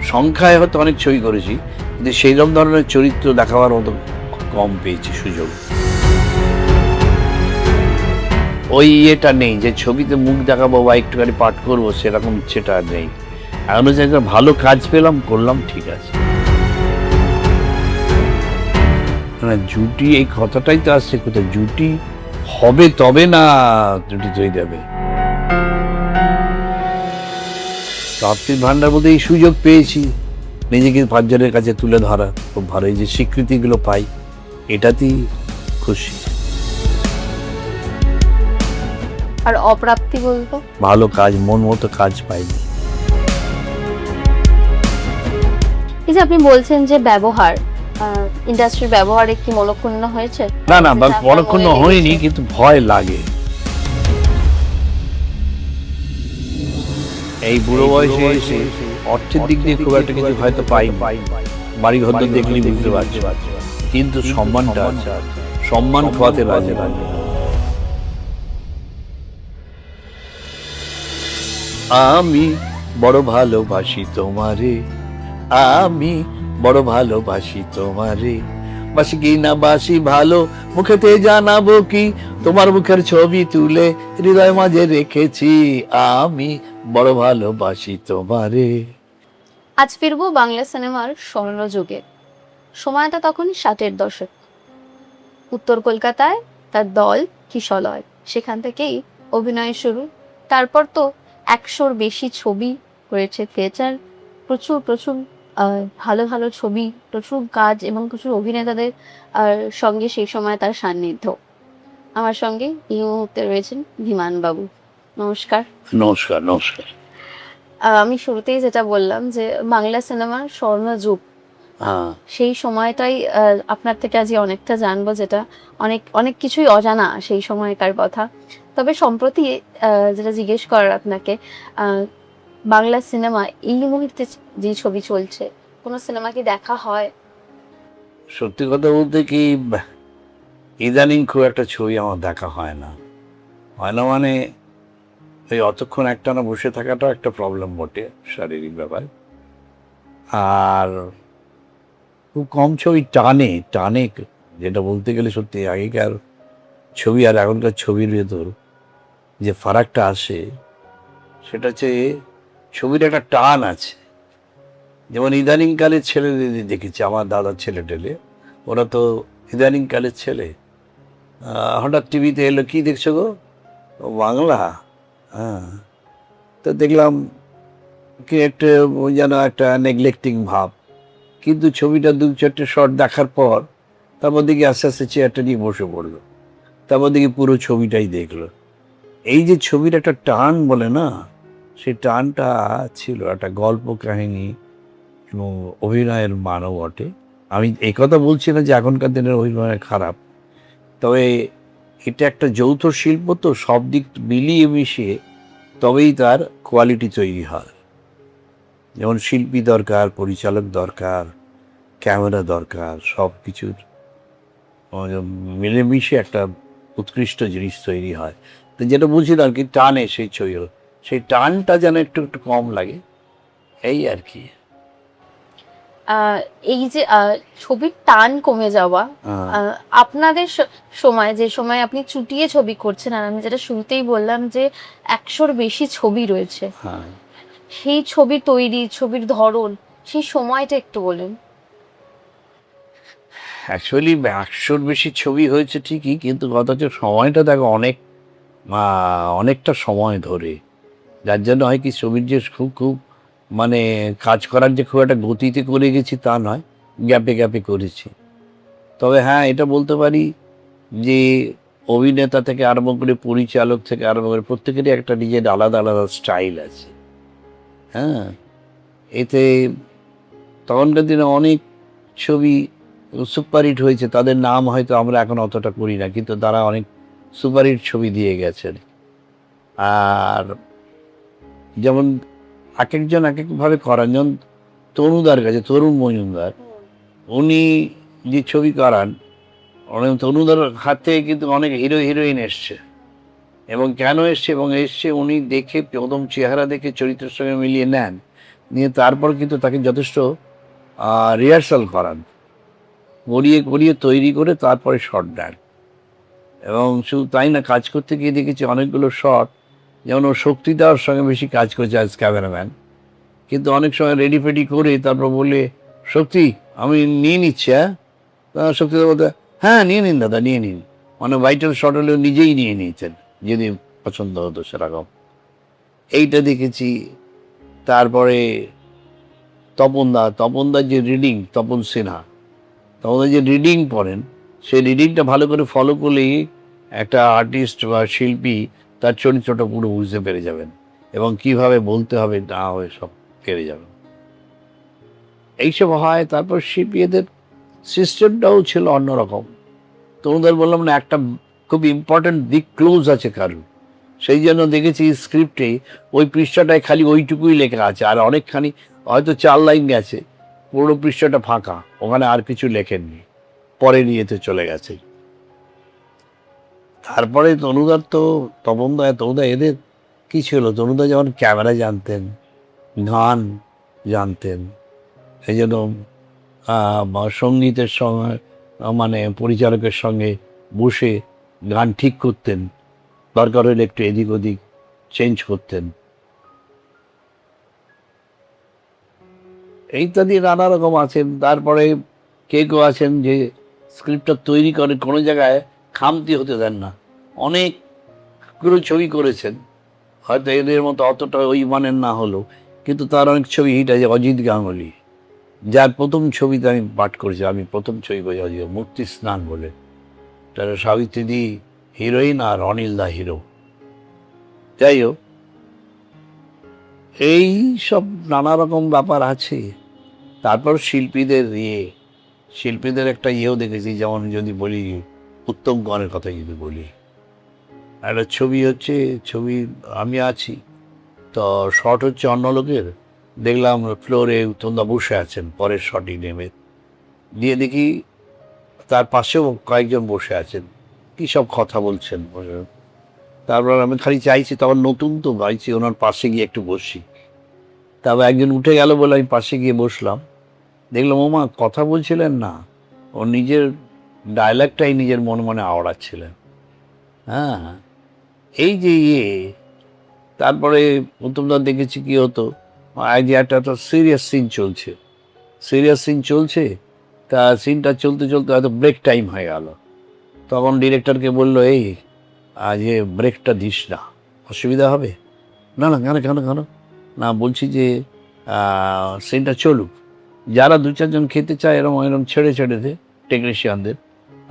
সংখ্যায় হয়তো অনেক ছবি করেছি, কিন্তু সেইরকম ধরনের চরিত্র দেখাবার মতো কম পেয়েছি সুযোগ। ওই ইয়েটা নেই যে ছবিতে মুখ দেখাবো বা একটুখানি পাঠ করবো, সেরকম ইচ্ছেটা আর নেই। এখন হচ্ছে একটা ভালো কাজ পেলাম, করলাম, ঠিক আছে। না, জুটি এই কথাটাই তো আসছে কোথায়, জুটি হবে তবে না জুটি তৈরি যাবে। প্রাপ্তির ভান্ডার বলতে এই সুযোগ পেয়েছি নিজেকে পাঁচজনের কাছে তুলে ধরা, খুব ভালো। এই যে স্বীকৃতিগুলো পাই, এটাতেই খুশি। আর অপ্রাপ্তি বলবো ভালো কাজ, মন মতো কাজ পাইনি। এই যে আপনি বলছেন যে ব্যবহার, ইন্ডাস্ট্রির ব্যবহারে কি মনক্ষুণ্ণ হয়েছে? না না, পরক্ষণ হয়নি, কিন্তু ভয় লাগে। এই বুড়ো বয়সে এসে অর্থের দিক দিয়ে খুব একটা কিছু হয়তো পাই, বাড়ি ঘর দেখলেই বুঝতে পারছি, কিন্তু সম্মানটা আছে, সম্মান খোয়াতে রাজি লাগে। আমি বড় ভালোবাসি তোমারে, আমি বড় ভালোবাসি তোমারে, বাসি কি না বাসি ভালো মুখেতে জানাবো কি, তোমার মুখের ছবি তুলে হৃদয় মাঝে রেখেছি, আমি বড় ভালোবাসি তোমারে। আজ ফিরবো বাংলা সিনেমার স্বর্ণ যুগে। সময়টা তখন 60-এর দশক। উত্তর কলকাতায় তার দল কিশলয়, সেখান থেকেই অভিনয় শুরু। তারপর তো 100-র বেশি ছবি করেছে, থিয়েটার, প্রচুর প্রচুর ভালো ভালো ছবি, প্রচুর কাজ এবং প্রচুর অভিনেতাদের সঙ্গে সেই সময় তার সান্নিধ্য। আমার সঙ্গে এই মুহূর্তে রয়েছেন ধীমান বাবু। নমস্কার। নমস্কার। নমস্কার। আমি শুরুতেই যেটা বললাম যে বাংলা সিনেমার স্বর্ণযুগ, সেই সময়টাই আপনার থেকে আজকে অনেকটা জানবো, যেটা অনেক অনেক কিছুই অজানা সেই সময়কার কথা। তবে সম্প্রতি যেটা জিজ্ঞেস করার আপনাকে, বাংলা সিনেমা এই মুহূর্তে যে ছবি চলছে, কোনো সিনেমা কি দেখা হয়? সত্যি কথা বলতে কি, ইদানিং খুব একটা ছবি আমার দেখা হয় না। মানে এই অতক্ষণ একটানা বসে থাকাটাও একটা প্রবলেম বটে, শারীরিক ব্যাপার। আর খুব কম ছবি টানে টানে, যেটা বলতে গেলে সত্যি আগেকার ছবি আর এখনকার ছবির ভেতর যে ফারাকটা আসে, সেটা হচ্ছে ছবির একটা টান আছে। যেমন ইদানিংকালের ছেলেদের দেখেছি, আমার দাদার ছেলে টেলে, ওরা তো ইদানিংকালের ছেলে। হঠাৎ টিভিতে এলো, কি দেখছো গো? বাংলা। হ্যাঁ, তো দেখলাম কি একটা যেন একটা নেগলেক্টিং ভাব, কিন্তু ছবিটা 2-4টে শট দেখার পর তারপর দেখি আস্তে আস্তে চেয়ারটা নিয়ে বসে পড়লো, তারপর দেখি পুরো ছবিটাই দেখলো। এই যে ছবির একটা টান বলে না, সেই টানটা ছিল, একটা গল্প কাহিনী এবং অভিনয়ের মানও বটে। আমি এই কথা বলছি না যে এখনকার দিনের অভিনয় খারাপ, তবে এটা একটা যৌথ শিল্প, তো সব দিক মিলিয়ে মিশিয়ে তবেই তার কোয়ালিটি তৈরি হয়। যেমন শিল্পী দরকার, পরিচালক দরকার, ক্যামেরা দরকার, সব কিছুর মিলেমিশে একটা উৎকৃষ্ট জিনিস তৈরি হয়। তো যেটা বুঝিল আর কি, টানে সেই ছবি, সেই টানটা যেন একটু একটু কম লাগে, এই আর কি। এই যে ছবির টান কমে যাওয়া, আপনাদের সময়, যে সময় আপনি চুটিয়ে ছবি করছেন, আর আমি যেটা শুরুতেই বললাম যে 100-র বেশি ছবি রয়েছে, সেই ছবি তৈরি, ছবির ধরন, সেই সময়টা একটু বলুন। অ্যাকচুয়ালি 100-র বেশি ছবি হয়েছে ঠিকই, কিন্তু কথা হচ্ছে সময়টা দেখো অনেকটা সময় ধরে, যার জন্য হয় কি ছবির যে খুব খুব মানে কাজ করার যে খুব একটা গতিতে করে গেছি তা নয়, গ্যাপে গ্যাপে করেছি। তবে হ্যাঁ, এটা বলতে পারি যে অভিনেতা থেকে আরম্ভ করে, পরিচালক থেকে আরম্ভ করে, প্রত্যেকেরই একটা নিজের আলাদা আলাদা স্টাইল আছে। হ্যাঁ, এতে তখনকার দিনে অনেক ছবি সুপারহিট হয়েছে, তাদের নাম হয়তো আমরা এখন অতটা করি না, কিন্তু তারা অনেক সুপারহিট ছবি দিয়ে গেছেন। আর যেমন এক একজন এক একভাবে করান, যেমন তনুদার কাছে, তরুণ মজুমদার, উনি যে ছবি করান, অনেক তনুদার হাত থেকে কিন্তু অনেক হিরো হিরোইন এসছে, এবং কেন এসছে, এবং এসছে উনি দেখে প্রথম চেহারা দেখে চরিত্রের সঙ্গে মিলিয়ে নেন, নিয়ে তারপর কিন্তু তাকে যথেষ্ট রিহার্সাল করান, করিয়ে করিয়ে তৈরি করে তারপরে শট দেন। এবং শুধু তাই না, কাজ করতে গিয়ে দেখেছি অনেকগুলো শট, যেমন ও শক্তি দেওয়ার সঙ্গে বেশি কাজ করেছে আজ ক্যামেরাম্যান, কিন্তু অনেক সময় রেডি ফেডি করে তারপর বললে, শক্তি আমি নিয়ে নিচ্ছি, হ্যাঁ শক্তি বলতে, হ্যাঁ নিয়ে নিন দাদা নিয়ে নিন, মানে ভাইটাল শট হলেও নিজেই নিয়ে নিয়েছেন যদি পছন্দ হতো সেরকম। এইটা দেখেছি। তারপরে তপনদার যে রিডিং, তপন সিনহা, তপনদার যে রিডিং পড়েন, সেই রিডিংটা ভালো করে ফলো করলেই একটা আর্টিস্ট বা শিল্পী তার চরিত্রটা পুরো বুঝতে পেরে যাবেন এবং কিভাবে বলতে হবে না হবে সব পেরে যাবেন। এইসব হয়। তারপর শিল্পীদের সিস্টেমটাও ছিল অন্যরকম। তরুণদের বললাম না, একটা খুব ইম্পর্টেন্ট দিক ক্লোজ আছে কারু, সেই জন্য দেখেছি স্ক্রিপ্টে ওই পৃষ্ঠাটায় খালি ওইটুকুই লেখা আছে, আর অনেকখানি হয়তো 4 লাইন গেছে, পুরো পৃষ্ঠাটা ফাঁকা, ওখানে আর কিছু লেখেননি, পরে নিয়েতে চলে গেছে। তারপরে তনুদার তো তনুদা এদের কি ছিল, তনুদা যেমন ক্যামেরা জানতেন, গান জানতেন, এই জন্য সঙ্গীতের সঙ্গে মানে পরিচালকের সঙ্গে বসে গান ঠিক করতেন, দরকার হলে একটু এদিক ওদিক চেঞ্জ করতেন, ইত্যাদি নানা রকম আছেন। তারপরে কেউ আছেন যে স্ক্রিপ্টটা তৈরি করে কোনো জায়গায় খামতি হতে দেন না, অনেকগুলো ছবি করেছেন, হয়তো এদের মতো অতটা ওই মানের না হলো, কিন্তু তার অনেক ছবি হিট আছে। অজিত গাঙ্গুলি, যার প্রথম ছবিতে আমি পাঠ করেছি, আমি প্রথম ছবি করেছি অজিত, মূর্তি স্নান বলে, তার সাবিত্রী হিরোইন আর অনিল দা হিরো। যাই হোক, এই সব নানা রকম ব্যাপার আছে। তারপর শিল্পীদের একটা ইয়েও দেখেছি, যেমন যদি বলি উত্তম কুমারের কথা যদি বলি, একটা ছবি হচ্ছে, ছবি আমি আছি, তো শট হচ্ছে অন্য লোকের, দেখলাম ফ্লোরে উত্তমদা বসে আছেন, পরের শটই নেমে দিয়ে দেখি তার পাশেও কয়েকজন বসে আছেন, কী সব কথা বলছেন। তারপর আমি খালি চাইছি, তখন নতুন তো ভাইছি, ওনার পাশে গিয়ে একটু বসি, তারপর একজন উঠে গেল বলে আমি পাশে গিয়ে বসলাম, দেখলাম ওমা কথা বলছিলেন না, ও নিজের ডায়লগটাই নিজের মনে মনে আওড়াচ্ছিলেন। হ্যাঁ, এই যে তারপরে উত্তমদা দেখেছি কি হতো, যে একটা সিরিয়াস সিন চলছে, তা সিনটা চলতে চলতে হয়তো ব্রেক টাইম হয়ে গেল, তখন ডিরেক্টরকে বললো, এই আজ ব্রেকটা দিস না, অসুবিধা হবে। না না, কেন কেন কেন না, বলছি যে সিনটা চলুক, যারা 2-4 জন খেতে চায় এরম ছেড়ে দে টেকনিশিয়ানদের,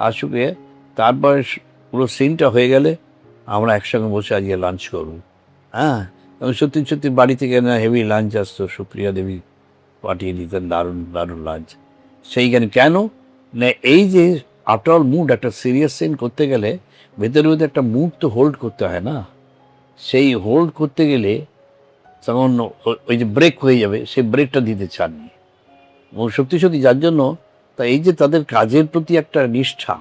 আসুকে, তারপর পুরো সিনটা হয়ে গেলে আমরা একসঙ্গে বসে আজকে লাঞ্চ করব। হ্যাঁ, এবং সত্যি সত্যি বাড়ি থেকে না হেভি লাঞ্চ আসতো, সুপ্রিয়া দেবী পাঠিয়ে দিতেন দারুণ দারুণ লাঞ্চ। সেইখানে কেন না, এই যে আফটার অল মুড, একটা সিরিয়াস সিন করতে গেলে ভেতরে ভেতরে একটা মুড তো হোল্ড করতে হয় না, সেই হোল্ড করতে গেলে তখন ওই যে ব্রেক হয়ে যাবে, সেই ব্রেকটা দিতে চাননি। এবং সত্যি সত্যি যার জন্য তা এই যে তাদের কাজের প্রতি একটা নিষ্ঠা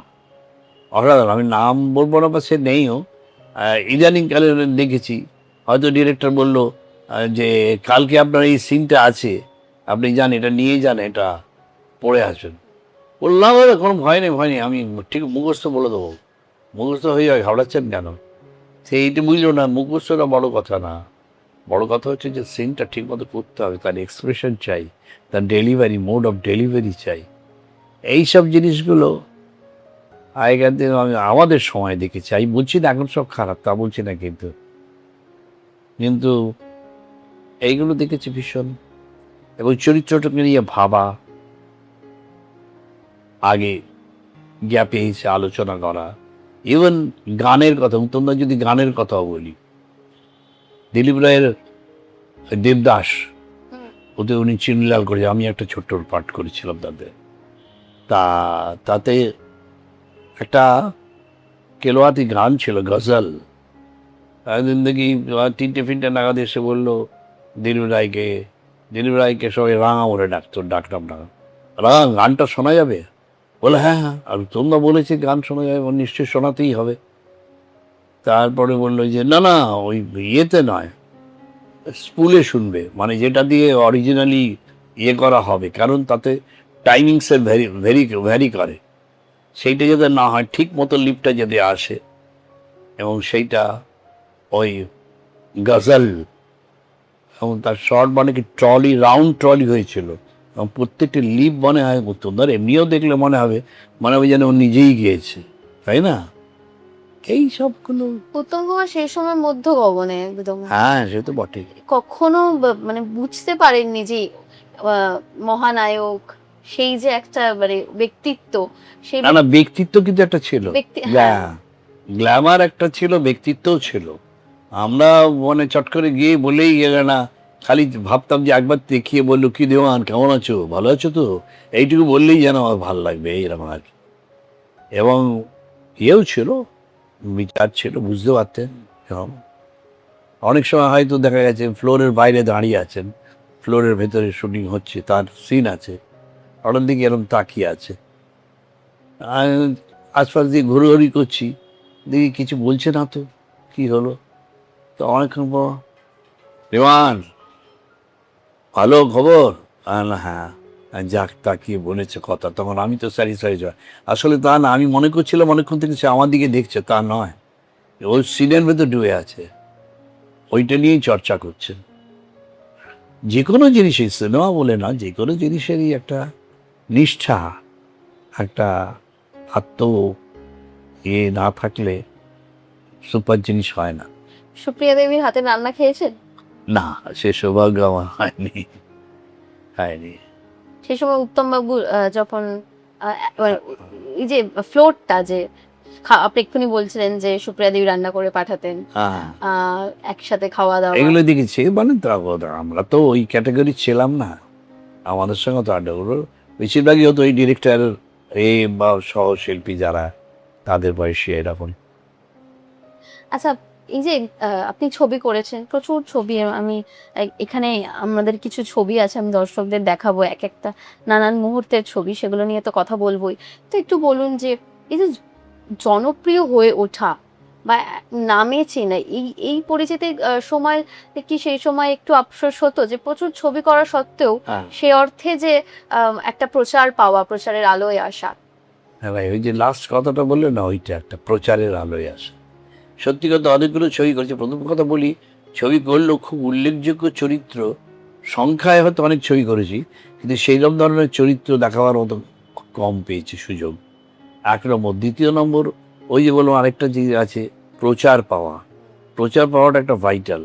অসাধারণ। আমি নাম বলবো না বা সে নেইও, ইদানিংকালে দেখেছি হয়তো ডিরেক্টর বলল যে কালকে আপনার এই সিনটা আছে, আপনি যান, এটা নিয়ে যান, এটা পড়ে আসবেন। বললাম কোনো ভয় নেই, আমি ঠিক মুখস্থ বলে দেবো। মুখস্থ হয়ে যায়, ঘাবড়াচ্ছেন কেন? সেইটা বুঝলো না, মুখস্থটা বড় কথা না, বড় কথা হচ্ছে যে সিনটা ঠিক মতো করতে হবে, তার এক্সপ্রেশন চাই, তার ডেলিভারি, মোড অফ ডেলিভারি চাই। এইসব জিনিসগুলো আগেকার দিনে আমি আমাদের সময় দেখেছি, আমি বলছি না এখন সব খারাপ, তা বলছি না, কিন্তু কিন্তু এইগুলো দেখেছি ভীষণ। এবং চরিত্রটাকে নিয়ে ভাবা, আগে গ্যাপে এসে আলোচনা করা, ইভেন গানের কথা, তোমরা যদি গানের কথাও বলি, দিলীপ রায়ের দেবদাস, ওতে উনি চিনিলাল করেছে, আমি একটা ছোট্ট পাঠ করেছিলাম তাতে, তাতে একটা কেলোয়াতি গান ছিল, গজল। একদিন দেখি 3টে নাগাদ এসে বললো দিলীপ রায়কে সবাই রাঙা বলে ডাকতাম না, রাঙা গানটা শোনা যাবে? বলে হ্যাঁ হ্যাঁ, আর তোমরা বলেছি গান শোনা যাবে, নিশ্চয়ই শোনাতেই হবে। তারপরে বললো যে না না, ওই ইয়েতে নয়, স্পুলে শুনবে, মানে যেটা দিয়ে অরিজিনালি ইয়ে করা হবে, কারণ তাতে টাইমিংসের ভ্যারি করে। সেইটা যাতে না হয়, ঠিক মতো লিপটা যদি আসে, এবং সেইটা ওই গজল, এবং তার শর্ট মানে কি ট্রলি, রাউন্ড ট্রলি হয়েছিল, এবং প্রত্যেকটি লিপ মনে হয় সুন্দর, এমনিও দেখলে মনে হবে যেন ও নিজেই গিয়েছে, তাই না? এই সবগুলো। উত্তম কুমার সেই সময় মধ্য গগনে একদম, হ্যাঁ, সে তো বটে। কখনো মানে বুঝতে পারেননি যে মহানায়ক, সেই যে একটা মানে ব্যক্তিত্ব, সেই না না, ব্যক্তিত্ব কিন্তু একটা ছিল, ব্যক্তি, হ্যাঁ। গ্ল্যামার একটা ছিল, ব্যক্তিত্বও ছিল। আমরা চট করে গিয়ে বলেই গেলে না, খালি ভাবতাম যে একবার দেখিয়ে বললো, কি দেওয়ান, কেমন আছো, ভালো আছো তো, এইটুকু বললেই যেন আমার ভালো লাগবে, এইরকম আর কি। এবং ইয়েও ছিল, বিচার ছিল, বুঝতে পারতেন। এবং অনেক সময় হয়তো দেখা গেছে ফ্লোরের বাইরে দাঁড়িয়ে আছেন, ফ্লোরের ভেতরে শুটিং হচ্ছে, তার সিন আছে, হঠাৎ দিকে এরকম তাকিয়ে আছে, আমি আশপাশ দিয়ে ঘুরোঘুরি করছি, দেখি কিছু বলছে না, তো কি হলো, তো অনেকক্ষণ পর, রেওয়ান, ভালো খবর? হ্যাঁ, যাক, তাকিয়ে বলেছে কথা, তখন আমি তো স্যাটিসফাইড হয়। আসলে তা না, আমি মনে করছিলাম অনেকক্ষণ থেকে সে আমার দিকে দেখছে, তা নয়, ওই সিনের ভেতর ডুবে আছে, ওইটা নিয়েই চর্চা করছে। যে কোনো জিনিসই, সিনেমা বলে না, যে কোনো জিনিসেরই একটা নিষ্ঠা, একটা আত্ম না থাকলে সুপার জিনিস হয় না। সুপ্রিয়া দেবীর হাতে রান্না খেয়েছেন? না, সে সৌভাগ্য আমার হয়নি। সেই সময় উত্তম বাবু যখন মানে এই যে ফ্লোরটা যে আপনি এক্ষুনি বলছিলেন যে সুপ্রিয়া দেবী রান্না করে পাঠাতেন, হ্যাঁ, একসাথে খাওয়া দাওয়া, এগুলো দেখেছি, আমরা তো ওই ক্যাটাগরি ছিলাম না, আমাদের সঙ্গে তো আড্ডাগুলো বেশিরভাগই হতো ওই ডিরেক্টর বা সহশিল্পী যারা, তাদের বয়সী এরকম। আচ্ছা, এই যে আপনি ছবি করেছেন, প্রচুর ছবি, আমি এখানে আমাদের কিছু ছবি আছে, আমি দর্শকদের দেখাবো এক একটা নানান মুহূর্তের ছবি, সেগুলো নিয়ে তো কথা বলবোই। তো একটু বলুন যে এই যে জনপ্রিয় হয়ে ওঠা বা নামে চেনা, এই পরিচিতির সময় কি সেই সময় একটু আফসোস হতো যে প্রচুর ছবি করা সত্ত্বেও হ্যাঁ, সে অর্থে যে একটা প্রচার পাওয়া, প্রচারের আলোয় আসা? হ্যাঁ ভাই, ওই যে লাস্ট কথাটা বললে না, ওইটা একটা প্রচারের আলোয় আসে। সত্যি কথা, অনেকগুলো ছবি করেছে। প্রথম কথা বলি, ছবি করলেও খুব উল্লেখযোগ্য চরিত্র, সংখ্যায় হয়তো অনেক ছবি করেছি, কিন্তু সেইরকম ধরনের চরিত্র দেখাবার মতো কম পেয়েছি সুযোগ, এক নম্বর। দ্বিতীয় নম্বর, ওই যে বললাম আরেকটা যে আছে, প্রচার পাওয়া, প্রচার পাওয়াটা একটা ভাইটাল,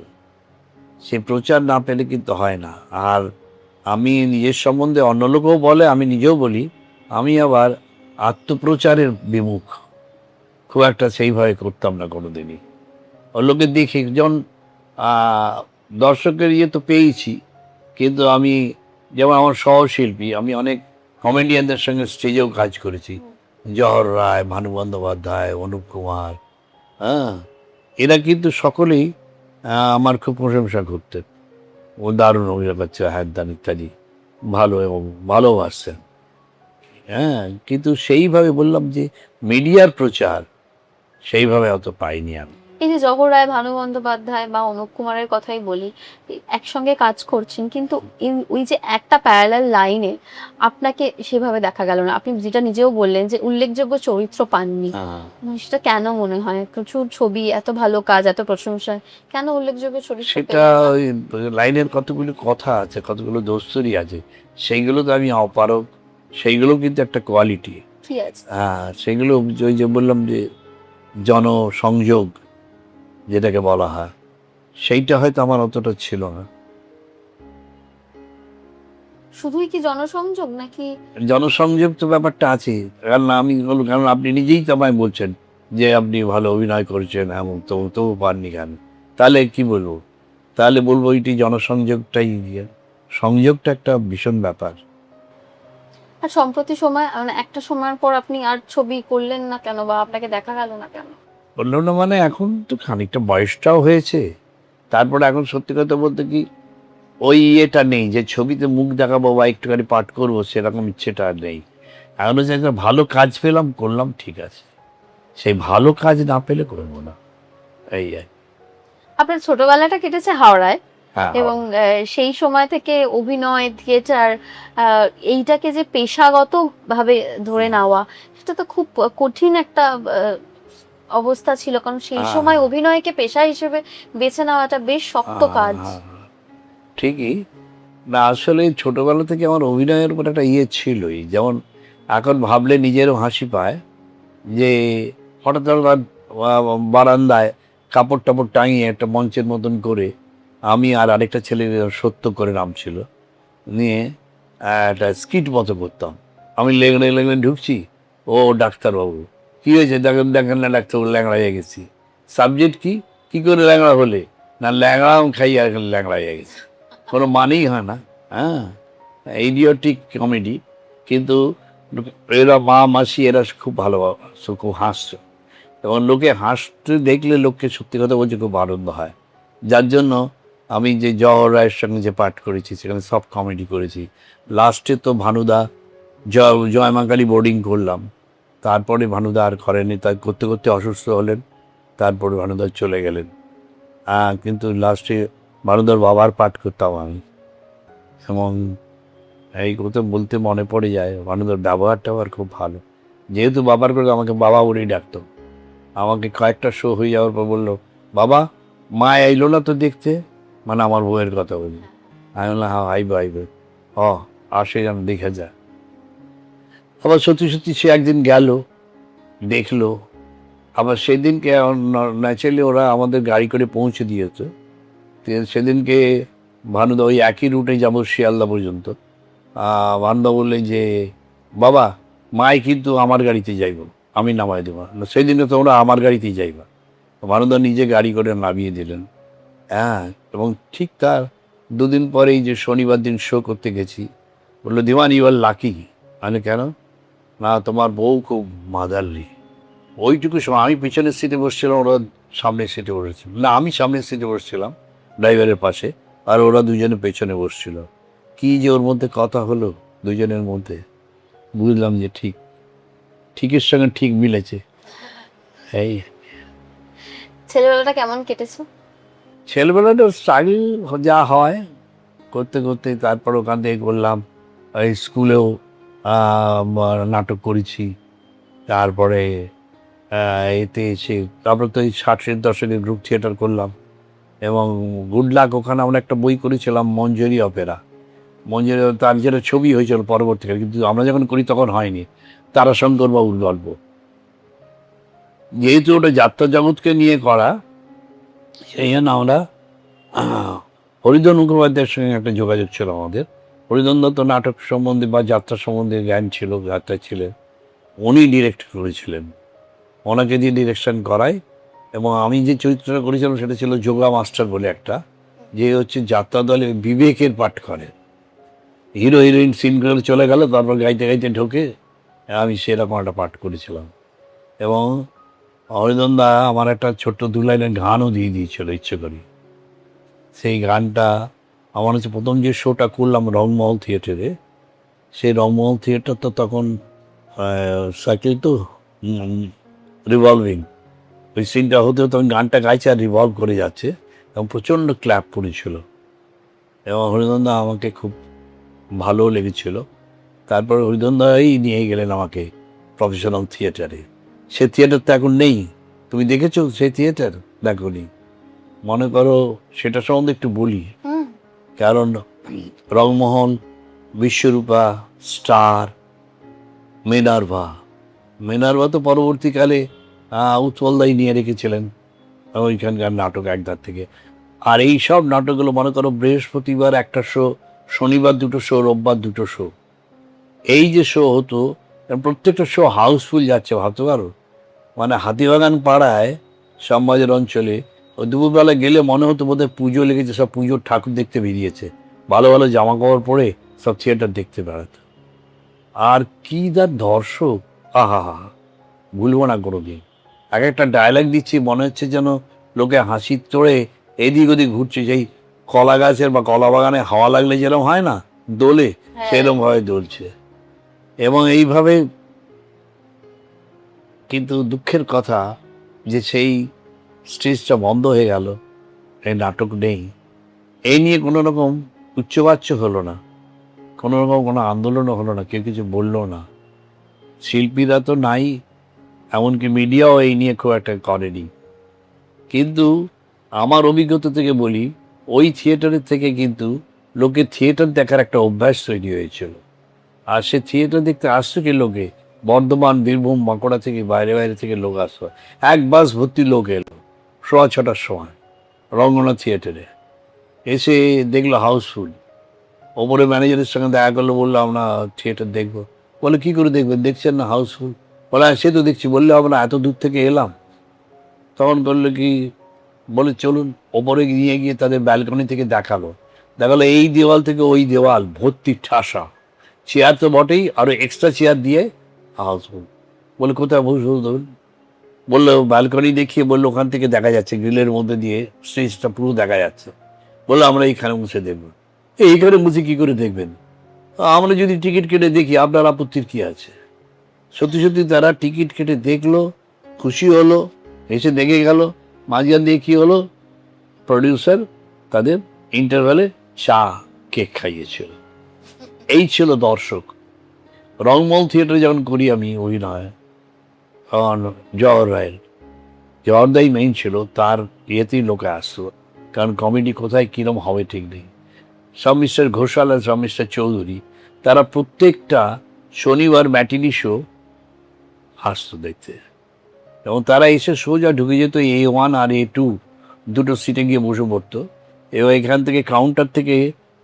সে প্রচার না পেলে কিন্তু হয় না। আর আমি নিজের সম্বন্ধে, অন্য লোকেও বলে, আমি নিজেও বলি, আমি আবার আত্মপ্রচারের বিমুখ, খুব একটা সেইভাবে করতাম না কোনোদিনই। ওর লোকে দেখে যেমন দর্শকের ইয়ে তো পেয়েছি, কিন্তু আমি যেমন আমার সহশিল্পী, আমি অনেক কমেডিয়ানদের সঙ্গে স্টেজেও কাজ করেছি, জহর রায়, ভানু বন্দ্যোপাধ্যায়, অনুপ কুমার, হ্যাঁ, এরা কিন্তু সকলেই আমার খুব প্রশংসা করতেন, ও দারুণ অভিনয় করছে, হ্যান ইত্যাদি, ভালো এবং ভালোবাসছেন। হ্যাঁ, কিন্তু সেইভাবে বললাম যে মিডিয়ার প্রচার সেইভাবে অত পাইনি আমি। এই যে জহর রায়, ভানু বন্দ্যোপাধ্যায় বা অনুপ কুমারের কথাই বলি, একসঙ্গে কাজ করছেন, কিন্তু ওই যে একটা প্যারালাল লাইনে আপনাকে সেভাবে দেখা গেল না। আপনি যেটা নিজেও বললেন যে উল্লেখযোগ্য চরিত্র পাননি, সেটা কেন মনে হয়? প্রচুর ছবি, এত ভালো কাজ, এত প্রশংসা, কেন উল্লেখযোগ্য চরিত্র সেটা পেলেন না? ওই লাইনের কতগুলো কথা আছে, কতগুলো দোস্তরি আছে, সেইগুলো তো আমি অপারক, সেইগুলো কিন্তু একটা কোয়ালিটি। কি আছে? হ্যাঁ, সেগুলো ওই যে বললাম যে জনসংযোগ যেটাকে বলা হয়, সেইটা হয়তো আমার অতটা ছিল না। শুধুই কি জনসংযোগ নাকি? জনসংযোগ তো ব্যাপারটা আছে, কারণ আপনি নিজেই তো আমায় বলছেন যে আপনি ভালো অভিনয় করছেন, এমন তবু পাননি কেন? তাহলে কি বলবো? তাহলে বলবো ওইটি জনসংযোগটাই দিয়ে, সংযোগটা একটা ভীষণ ব্যাপার। আর সম্প্রতি সময় মানে একটা সময়ের পর আপনি আর ছবি করলেন না কেন, বা আপনাকে দেখা গেল না কেন? বললাম না, এখন তো খানিকটা বয়সটাও হয়েছে, তারপরে এখন সত্যি কথা বলতে কি, ওই ইয়েটা নেই যে ছবিতে মুখ দেখাবো বা একটুখানি পাঠ করবো, সেরকম ইচ্ছেটা আর নেই। এখন হচ্ছে একটা ভালো কাজ পেলাম, করলাম, ঠিক আছে, সেই ভালো কাজ না পেলে করবো না, এই আর কি। আপনার ছোটবেলাটা কেটেছে হাওড়ায়, হ্যাঁ এবং সেই সময় থেকে অভিনয়, থিয়েটার, এইটাকে যে পেশাগত ভাবে ধরে নেওয়া, সেটা তো খুব কঠিন একটা অবস্থা ছিল, কারণ সেই হ্যাঁ, সময় অভিনয়কে পেশা হিসেবে বেছে নেওয়াটা বেশ শক্ত কাজ। হ্যাঁ, ঠিকই। না আসলে ছোটবেলা থেকে আমার অভিনয়ের উপর একটা ইয়ে ছিলই, যেমন এখন ভাবলে নিজেরও হাসি পায় যে হঠাৎ হঠাৎ বারান্দায় কাপড় টাপড় টাঙিয়ে একটা মঞ্চের মতন করে আমি আর আরেকটা ছেলে, সত্য করে নাম ছিল, নিয়ে একটা স্কিট মতো করতাম। আমি লেগড়ে লেগড়ে ঢুকছি, ও ডাক্তারবাবু কী হয়েছে, দেখেন দেখেন না ডাক্তারবাবু ল্যাংড়া হয়ে গেছি। সাবজেক্ট কি, কী করে ল্যাংড়া হলে, না ল্যাংড়াও খাই আর ল্যাংড়া হয়ে গেছে, কোনো মানেই হয় না। হ্যাঁ, ইডিওটিক কমেডি, কিন্তু এরা মা মাসি এরা খুব ভালো, খুব হাসছে, এবং লোকে হাসতে দেখলে লোককে সত্যি কথা বলছে খুব আনন্দ হয়। যার জন্য আমি যে জওহর রায়ের সঙ্গে যে পাঠ করেছি সেখানে সব কমেডি করেছি। লাস্টে তো ভানুদা জয় মা কালী বোর্ডিং করলাম, তারপরে ভানুদা আর করেনি, তাই করতে করতে অসুস্থ হলেন, তারপরে ভানুদা চলে গেলেন। কিন্তু লাস্টে ভানুদার বাবার পাঠ করতাম আমি, এবং এই কথা বলতে মনে পড়ে যায়, ভানুদার ব্যবহারটা আমার খুব ভালো। যেহেতু বাবার করে আমাকে বাবা বলেই ডাকতো। আমাকে কয়েকটা শো হয়ে যাওয়ার পর বললো, বাবা মা এলো না তো দেখতে, মানে আমার বউয়ের কথা বলি। আমি বললাম হ্যাঁ আইবে আইবে, আসে যেন দেখে যা। আবার সত্যি সত্যি সে একদিন গেল, দেখলো। আবার সেদিনকে ন্যাচারালি ওরা আমাদের গাড়ি করে পৌঁছে দিয়েছে। সেদিনকে ভানুদা ওই একই রুটে যাবো শিয়ালদা পর্যন্ত। ভানুদা বললেন যে বাবা মাই কিন্তু আমার গাড়িতে যাইব, আমি নামাই দেবো, সেদিনে তোমরা আমার গাড়িতেই যাইবা। ভানুদা নিজে গাড়ি করে নামিয়ে দিলেন। হ্যাঁ, এবং ঠিক তার দুদিন পরেই যে শনিবার দিন শো করতে গেছি, বললো দিওয়ান ইউ আর লাকি। আমি কেন, না তোমার বউ খুব মাদারলি। ওইটুকু সময় আমি পিছনের সিটে বসছিলাম, ওরা সামনের সিটে বসেছিল, না আমি সামনের সিটে বসছিলাম ড্রাইভারের পাশে, আর ওরা দুজনে পেছনে বসছিল। কি যে ওর মধ্যে কথা হলো দুজনের মধ্যে, বুঝলাম যে ঠিক ঠিকের সঙ্গে ঠিক মিলেছে। এই ছেলেবেলাটা কেমন কেটেছে? ছেলেবেলাটা স্ট্রাগল যা হয় করতে করতে, তারপর ওখান থেকে করলাম এই স্কুলেও নাটক করেছি। তারপরে এতে এসে তারপরে তো এই 60-এর দশকের গ্রুপ থিয়েটার করলাম, এবং গুড লাক ওখানে আমরা একটা বই করেছিলাম মঞ্জরি অপেরা। মঞ্জরি, তার যেটা ছবি হয়েছিল পরবর্তীকালে, কিন্তু আমরা যখন করি তখন হয়নি। তারাশঙ্কর বাবুর গল্প, যেহেতু ওটা যাত্রা জগৎকে নিয়ে করা, সেই জন্য আমরা হরিধন মুখোপাধ্যায়ের সঙ্গে একটা যোগাযোগ ছিল আমাদের। হরিধন দত্ত নাটক সম্বন্ধে বা যাত্রা সম্বন্ধে জ্ঞান ছিল, যাত্রায় ছিলেন, উনি ডিরেক্ট করেছিলেন, ওনাকে দিয়ে ডিরেকশন করায়। এবং আমি যে চরিত্রটা করেছিলাম সেটা ছিল যোগা মাস্টার বলে একটা, যে হচ্ছে যাত্রা দলে বিবেকের পাঠ করে, হিরো হিরোইন সিন করে চলে গেল, তারপর গাইতে গাইতে ঢোকে, আমি সেরকম একটা পাঠ করেছিলাম। এবং হরিধনদা আমার একটা ছোট্ট 2 লাইনের গানও দিয়ে দিয়েছিল ইচ্ছে করি। সেই গানটা আমার হচ্ছে প্রথম যে শোটা করলাম রংমহল থিয়েটারে, সেই রংমহল থিয়েটার তো তখন সাইকেল তো রিভলভিং, ওই সিনটা হতে হতে আমি গানটা গাইছে আর রিভলভ করে যাচ্ছে, এবং প্রচণ্ড ক্ল্যাপ পড়েছিল, এবং হরিধনদা আমাকে খুব ভালো লেগেছিল। তারপর হরিধনদাই নিয়ে গেলেন আমাকে প্রফেশনাল থিয়েটারে। সে থিয়েটার তো এখন নেই, তুমি দেখেছো সেই থিয়েটার? দেখোনি? মনে করো সেটা সম্বন্ধে একটু বলি। কারণ রংমহল, বিশ্বরূপা, স্টার, মিনার্ভা, মিনার্ভা তো পরবর্তীকালে উৎপলদাই নিয়ে রেখেছিলেন ওইখানকার নাটক একদার থেকে। আর এই সব নাটকগুলো মনে করো বৃহস্পতিবার একটা শো, শনিবার 2টো শো, রোববার 2টো শো, এই যে শো হতো, প্রত্যেকটা শো হাউসফুল যাচ্ছে, ভাবতে পারো। মানে হাতিবাগান পাড়ায় শ্যামবাজার অঞ্চলে ওই দুপুরবেলা গেলে মনে হতো বোধহয় পুজো লেগেছে, সব পুজোর ঠাকুর দেখতে বেরিয়েছে, ভালো ভালো জামা কাপড় পরে সব থিয়েটার দেখতে বেড়াতো। আর কি তার দর্শক, আহা হা, ভুলবো না কোনোদিন। এক একটা ডায়লগ দিচ্ছি মনে হচ্ছে যেন লোকে হাসির চড়ে এদিক ওদিক ঘুরছে, সেই কলা গাছের বা কলা বাগানে হাওয়া লাগলে যেরকম হয় না দোলে, সেরকম ভাবে দোলছে। এবং এইভাবে, কিন্তু দুঃখের কথা যে সেই স্টেজটা বন্ধ হয়ে গেল, এই নাটক নেই। এই নিয়ে কোনো রকম উচ্চবাচ্য হলো না, কোনো রকম কোনো আন্দোলনও হলো না, কেউ কিছু বললো না। শিল্পীরা তো নাই, এমনকি মিডিয়াও এই নিয়ে খুব একটা করেনি। কিন্তু আমার অভিজ্ঞতা থেকে বলি, ওই থিয়েটারের থেকে কিন্তু লোকের থিয়েটার দেখার একটা অভ্যাস তৈরি হয়েছিল। আর সে থিয়েটার দেখতে আসতো কি লোকে, বর্ধমান, বীরভূম, বাঁকুড়া থেকে বাইরে বাইরে থেকে লোক আসতো। এক বাস ভর্তি লোক এলো 6:30-র সময় রঙ্গনা থিয়েটারে, এসে দেখলো হাউসফুল। ওপরে ম্যানেজারের সঙ্গে দেখা করলো, বললো আমরা থিয়েটার দেখবো। বলে কি করে দেখবেন, দেখছেন না হাউসফুল? বলে হ্যাঁ, সে তো দেখছি, বললে হবে না, এত দূর থেকে এলাম। তখন করলো কি, বলে চলুন। ওপরে নিয়ে গিয়ে তাদের ব্যালকনি থেকে দেখালো, দেখালো এই দেওয়াল থেকে ওই দেওয়াল ভর্তি ঠাসা, চেয়ার তো বটেই, আরো এক্সট্রা চেয়ার দিয়ে হাউসফুল। বলে কোথায় বসবো ধরুন? বললো ব্যালকনি দেখিয়ে, বললো ওখান থেকে দেখা যাচ্ছে, গ্রিলের মধ্যে দিয়ে স্টেজটা পুরো দেখা যাচ্ছে। বললো আমরা এইখানে বসে দেখবো। এইখানে বসে কি করে দেখবেন? আমরা যদি টিকিট কেটে দেখি, আপনার আপত্তির কি আছে? সত্যি সত্যি তারা টিকিট কেটে দেখলো, খুশি হলো, এসে দেখে গেল। মাঝখান দিয়ে কি হলো, প্রডিউসার তাদের ইন্টারভ্যালে চা কেক খাইয়েছিল। এই ছিল দর্শক। রংমহল থিয়েটারে যখন করি আমি অভিনয়, তখন জওহর রায়ের, জওহরদাই মেইন ছিল, তার ইয়েতেই লোকে আসতো। কারণ কমেডি কোথায় কীরকম হবে ঠিক নেই। সব মিস্টার ঘোষাল আর সব মিস্টার চৌধুরী, তারা প্রত্যেকটা শনিবার ম্যাটিনি শো আসতো দেখতে। এবং তারা এসে সোজা ঢুকে যেত A1 আর A2 দুটো সিটে গিয়ে বসে পড়তো। এবং এখান থেকে কাউন্টার থেকে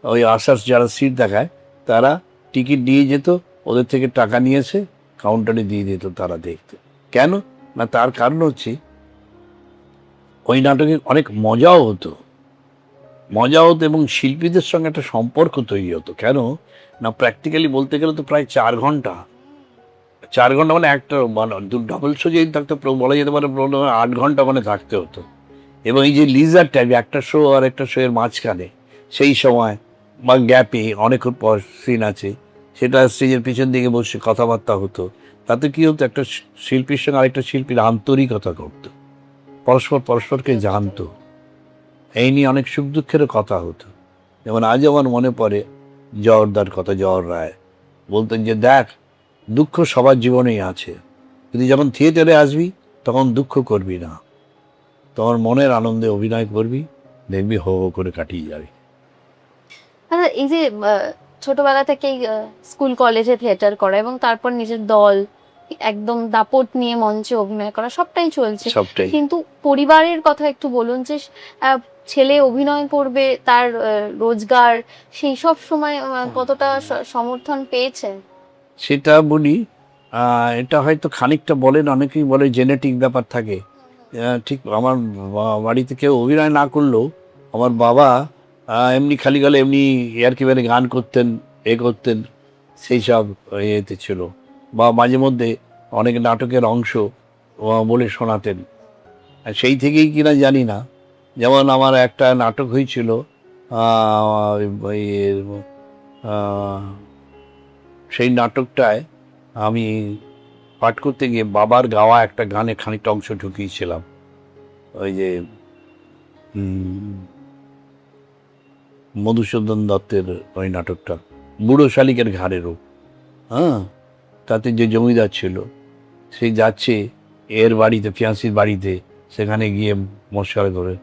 ওই আসার যারা সিট দেখায়, তারা টিকিট দিয়ে যেত, ওদের থেকে টাকা নিয়েছে কাউন্টারে দিয়ে দিত, তারা দেখতো। কেন না, তার কারণ হচ্ছে ওই নাটকে অনেক মজাও হতো, এবং শিল্পীদের সঙ্গে একটা সম্পর্ক তৈরি হতো। কেন না, প্র্যাকটিক্যালি বলতে গেলে তো প্রায় 4 ঘন্টা, 4 ঘন্টা মানে একটা মানে ডাবল শো যদি থাকতো, বলা যেতে পারে 8 ঘন্টা মানে থাকতে হতো। এবং এই যে লিজার টাইম, একটা শো আর একটা শো এর মাঝখানে, সেই সময় বা গ্যাপে অনেক পর সিন আছে, সেটা স্টেজের পিছন দিকে বসে কথাবার্তা হতো। তাতে কি হতো, একটা শিল্পীর সঙ্গে আরেকটা শিল্পীর আন্তরিকতা করতো, পরস্পরকে জানতো। এই নিয়ে অনেক সুখ দুঃখেরও কথা হতো। যেমন আজ আমার মনে পড়ে জওহরদার কথা, জওহর রায় বলতেন যে দেখ, দুঃখ সবার জীবনেই আছে, কিন্তু যখন থিয়েটারে আসবি তখন দুঃখ করবি না, তখন মনের আনন্দে অভিনয় করবি, দেখবি হো হো করে কাটিয়ে যাবে। আচ্ছা, এই যে ছোটবেলা থেকেই স্কুল কলেজে থিয়েটার করা এবং তারপর নিজের দল, একদম দাপট নিয়ে মঞ্চে অভিনয় করা, সবটাই চলছে। সবটাই। কিন্তু পরিবারের কথা একটু বলুন যে ছেলে অভিনয় করবে, তার রোজগার, সেই সব সময় কতটা সমর্থন পেয়েছে? সেটা বলি, এটা হয়তো খানিকটা বলেন, অনেকেই বলে জেনেটিক ব্যাপার থাকে। ঠিক আমার বাড়িতে কেউ অভিনয় না করলেও আমার বাবা এমনি খালি গালে এমনি ইয়ার্কি মানে গান করতেন, করতেন, সেই সব ইয়েতে ছিল। বা মাঝে মধ্যে অনেক নাটকের অংশ বলে শোনাতেন। আর সেই থেকেই কিনা জানি না, যেমন আমার একটা নাটক হয়েছিল, ওই সেই নাটকটায় আমি পাঠ করতে গিয়ে বাবার গাওয়া একটা গানে খানিকটা অংশ ঢুকিয়েছিলাম। ওই যে মধুসূদন দত্তের ওই নাটকটা, বুড়ো শালিকের ঘাড়েরও। হ্যাঁ, তাতে যে জমিদার ছিল, সেই যাচ্ছে এর বাড়িতে, ফিয়ান্সির বাড়িতে, সেখানে গিয়ে মশাল করে,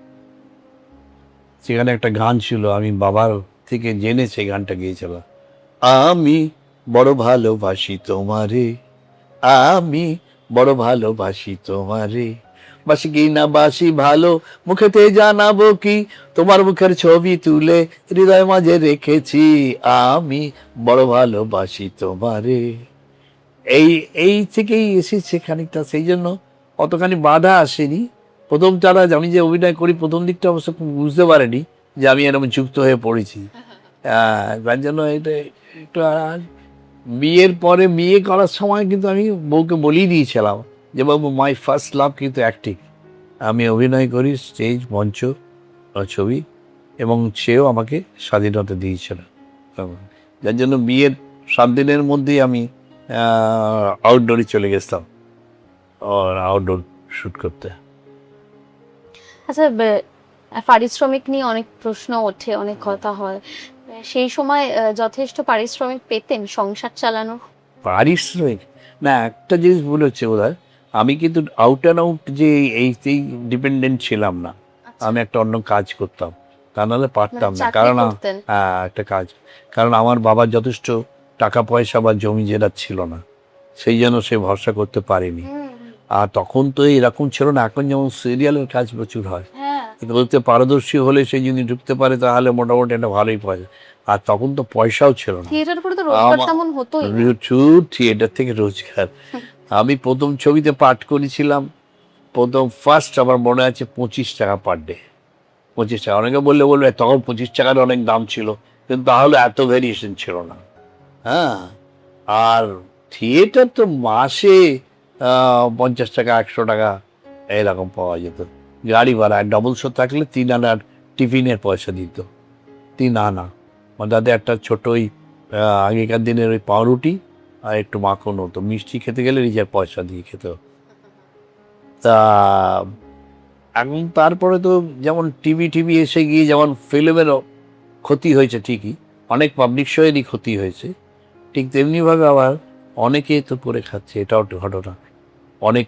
সেখানে একটা গান ছিল, আমি বাবার থেকে জেনে সেই গানটা গিয়েছিলাম। আমি বড় ভালোবাসি তোমারে, আমি বড় ভালোবাসি তোমারে, বাসি কি না বাসি ভালো, মুখেতে জানাবো কি, তোমার মুখের ছবি তুলে হৃদয় মাঝে রেখেছি, আমি বড় ভালোবাসি তোমারে। এই এই থেকেই এসেছে খানিকটা, সেই জন্য অতখানি বাধা আসেনি। প্রথম তারা, আমি যে অভিনয় করি প্রথম দিকটা অবশ্য বুঝতে পারেনি যে আমি এরকম যুক্ত হয়ে পড়েছি। তার জন্য এটা একটু বিয়ের পরে, বিয়ে করার সময় কিন্তু আমি বউকে বলেই দিয়েছিলাম যে বাবু, মাই ফার্স্ট লাভ কিন্তু অ্যাক্টিং, আমি অভিনয় করি, স্টেজ, মঞ্চ, ছবি, এবং সেও আমাকে স্বাধীনতা দিয়েছিল। যার জন্য বিয়ের 7 দিনের মধ্যেই আমি আউটডোরে চলে গেছিলাম, আউটডোর শ্যুট করতে। আচ্ছা, পারিশ্রমিক নিয়ে অনেক প্রশ্ন ওঠে, অনেক কথা হয়। সেই সময় যথেষ্ট পারিশ্রমিক পেতেন সংসার চালানোর? পারিশ্রমিক না, একটা জিনিস ভুল হচ্ছে বোধহয়, আমি কিন্তু আউট অ্যান্ড আউট যে এইতেই ডিপেন্ডেন্ট ছিলাম না। আচ্ছা, আমি একটা অন্য কাজ করতাম, তা নাহলে মানে পারতাম না। চাকরি কারণ করতেন? একটা কাজ, কারণ আমার বাবার যথেষ্ট টাকা পয়সা বা জমি জেলা ছিল না, সেই জন্য সে ভরসা করতে পারেনি। হুম, হুম। আর তখন তো এরকম ছিল না, এখন যেমন সিরিয়ালের কাজ প্রচুর হয়, হ্যাঁ, কিন্তু বলতে পারদর্শী হলে সে যদি ঢুকতে পারে তাহলে মোটামুটি একটা ভালোই পয়সা। আর তখন তো পয়সাও ছিল না। থিয়েটার করে তো রোজগার আমার তেমন হতোই না। প্রচুর থিয়েটার থেকে রোজগার। হুম, আমি প্রথম ছবিতে পাঠ করেছিলাম, প্রথম ফার্স্ট আমার মনে আছে 25 টাকা পার ডে। 25 টাকা, অনেকে বলবে তখন 25 টাকার অনেক দাম ছিল, কিন্তু তাহলে এত ভেরিয়েশন ছিল না। হ্যাঁ, আর থিয়েটার তো মাসে 50 টাকা 100 টাকা এরকম পাওয়া যেত। গাড়ি ভাড়া ডবল শো থাকলে 3 আনার টিফিনের পয়সা দিত, 3 আনা, মানে তাতে একটা ছোট ওই আগেকার দিনের ওই পাউরুটি আর একটু মাখন হতো। মিষ্টি খেতে গেলে নিজের পয়সা দিয়ে খেতে হতো। তা এখন তারপরে তো যেমন টিভি টিভি এসে গিয়ে যেমন ফিল্মেরও ক্ষতি হয়েছে ঠিকই, অনেক পাবলিক শোয়েরই ক্ষতি হয়েছে, ঠিক তেমনিভাবে আবার অনেকে তো করে খাচ্ছে, এটাও একটা ঘটনা। অনেক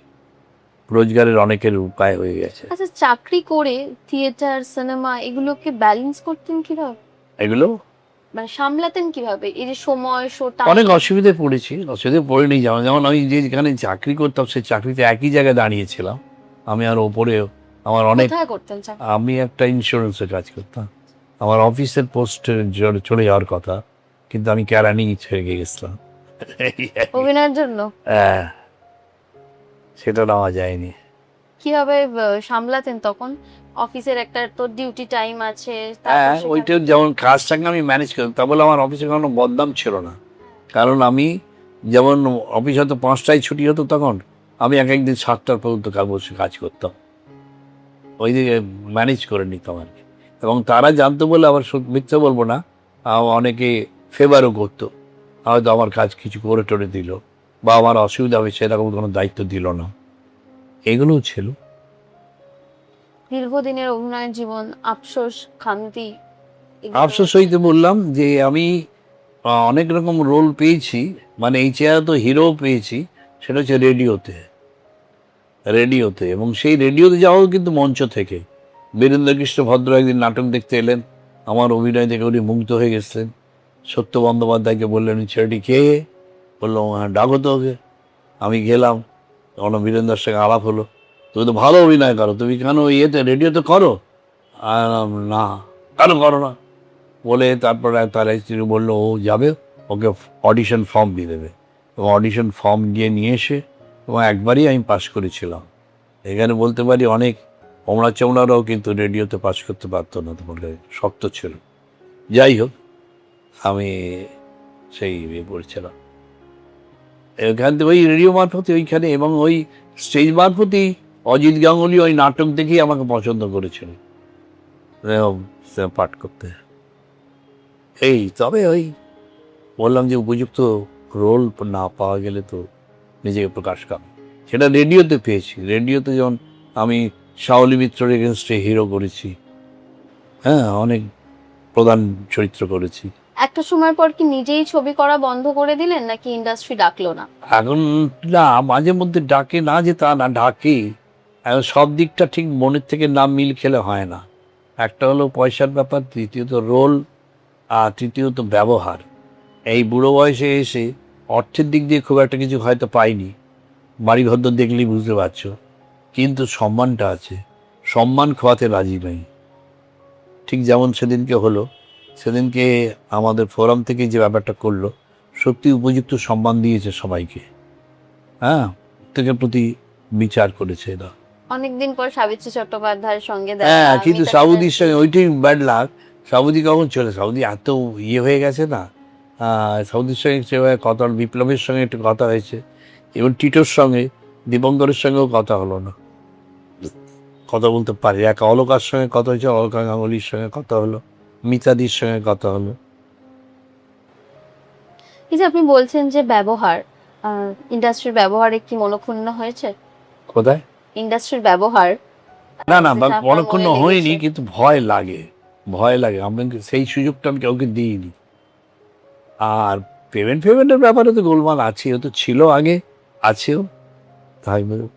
রোজগারের অনেকের উপায় হয়ে গেছে আচ্ছা, চাকরি করে থিয়েটার, সিনেমা এগুলোকে ব্যালেন্স করতেন কিভাবে? এগুলো। মানে সামলাতেন কিভাবে এই যে সময়, শো অনেক টাইম? অসুবিধায় পড়েছি, অসুবিধায় পড়েনি, যেমন যেমন আমি যেখানে চাকরি করতাম সেই চাকরিতে একই জায়গায় দাঁড়িয়েছিলাম আমি, আর ওপরেও আমার অনেক, কোথায় করতেন চাকরি? আমি একটা ইন্স্যুরেন্সে কাজ করতাম। আমার অফিসের পোস্টে চলে যাওয়ার কথা, কিন্তু আমি কেরানি ছেড়ে গেছিলাম। অভিনয়ের জন্য? হ্যাঁ, সেটা নেওয়া যায়নি। কিভাবে সামলাতেন তখন? অফিসের একটা তো ডিউটি টাইম আছে, তারপর হ্যাঁ, সেখান ওইটা যেমন কাজটাকে আমি ম্যানেজ করতাম, তা বলে আমার অফিসে কোনো বদনাম ছিল না। কারণ আমি যেমন অফিস হয়তো 5টায় ছুটি হতো, তখন আমি এক একদিন 7টার পর্যন্ত বসে কাজ করতাম, ওই দিকে ম্যানেজ করে নিতাম আর কি। এবং তারা জানতো বলে আবার মিথ্যে বলবো না, অনেকে ফেভারও করতো, হয়তো আমার কাজ কিছু করে টরে দিল, বা আমার অসুবিধা হবে সেরকম কোনো দায়িত্ব দিল না, এগুলোও ছিল। দীর্ঘদিনের অভিনয় জীবন, আফসোস, খামতি এগুলো? আফসোস হইতে বললাম যে আমি অনেক রকম রোল পেয়েছি, মানে এই চেহারা তো হিরো পেয়েছি, সেটা হচ্ছে রেডিওতে। রেডিওতে, এবং সেই রেডিওতে যাওয়াও কিন্তু মঞ্চ থেকে। বীরেন্দ্রকৃষ্ণ ভদ্র একদিন নাটক দেখতে এলেন, আমার অভিনয় দেখে উনি মুগ্ধ হয়ে গেছেন। সত্য বন্দ্যোপাধ্যায়কে বললেন, "এই ছেলেটি কে?" বললো, "হ্যাঁ, ডাকো তো ওকে।" আমি গেলাম, তখন বীরেন্দ্রের সঙ্গে আলাপ হলো। "তুমি তো ভালো অভিনয় করো, তুমি কেন ইয়েতে রেডিওতে করো?" আর না, কেন করো না বলে, তারপরে তার স্ত্রী বললো ও যাবে, ওকে অডিশন ফর্ম দিয়ে দেবে, এবং অডিশন ফর্ম দিয়ে নিয়ে এসে, এবং একবারই আমি পাশ করেছিলাম। এখানে বলতে পারি অনেক ওমরা চমড়ারাও কিন্তু রেডিওতে পাশ করতে পারতো না, বলে শক্ত ছিল। যাই হোক, আমি সেই পড়ছিলাম এখান থেকে ওই রেডিও মারফতে ওইখানে, এবং ওই স্টেজ মারফতেই অজিত গাঙ্গুলি ওই নাটক দেখেই আমাকে পছন্দ করেছিল এরকম পাঠ করতে। এই তবে ওই বললাম যে উপযুক্ত রোল না পাওয়া গেলে তো নিজেকে প্রকাশ করা, সেটা রেডিওতে পেয়েছি। রেডিওতে যেমন আমি শাওলি মিত্রের এগেনস্টে হিরো করেছি, হ্যাঁ, অনেক প্রধান চরিত্র করেছি। একটা সময় পর কি নিজেই ছবি করা বন্ধ করে দিলেন, নাকি ইন্ডাস্ট্রি ডাকলো না? এখন না, মাঝে মধ্যে ডাকে না যে তা না, ডাকে। এখন সব দিকটা ঠিক মনের থেকে না মিল খেলে হয় না। একটা হলো পয়সার ব্যাপার, দ্বিতীয়ত রোল, আর তৃতীয়ত ব্যবহার। এই বুড়ো বয়সে এসে অর্থের দিক দিয়ে খুব একটা কিছু হয়তো পাইনি, বাড়ি ঘর দেখলেই বুঝতে পারছো, কিন্তু সম্মানটা আছে, সম্মান খোয়াতে রাজি নই। ঠিক যেমন সেদিনকে হলো, সেদিনকে আমাদের ফোরাম থেকে যে ব্যাপারটা করলো, সত্যি উপযুক্ত সম্মান দিয়েছে সবাইকে। হ্যাঁ, প্রত্যেকের প্রতি বিচার করেছে এরা। অনেকদিন পর সাবিত্রী চট্টোপাধ্যায়ের সঙ্গে হ্যাঁ, দেখা, কিন্তু মিতা সাউদির চ্যাটার্জি। সঙ্গে ওইটাই ব্যাড লাক। সাউদি কখন চলে, সাউদি এত ইয়ে হয়ে গেছে না। সাউদির সঙ্গে সেভাবে কথা, বিপ্লবের সঙ্গে একটু কথা হয়েছে, এবং টিটোর সঙ্গে, দীপঙ্করের সঙ্গেও কথা হলো না। কথা বলতে পারি, এক অলকার সঙ্গে কথা হয়েছে, অলকা গাঙ্গুলির সঙ্গে কথা হলো, মিতাদির সঙ্গে কথা হলো। এই যে আপনি বলছেন যে ব্যবহার, ইন্ডাস্ট্রির ব্যবহারে কি মনক্ষুণ্ণ হয়েছে? কোথায়? ইন্ডাস্ট্রির ব্যবহার না না যেটা আপনার অনেকক্ষণ মনে হয়নি, লেগেছে। কিন্তু ভয় লাগে, ভয় লাগে। আমি সেই সুযোগটা আমি কাউকে দিইনি। আর পেমেন্টের ব্যাপারে তো গোলমাল আছে, ও তো ছিল আগে, আছেও, তাই বলে।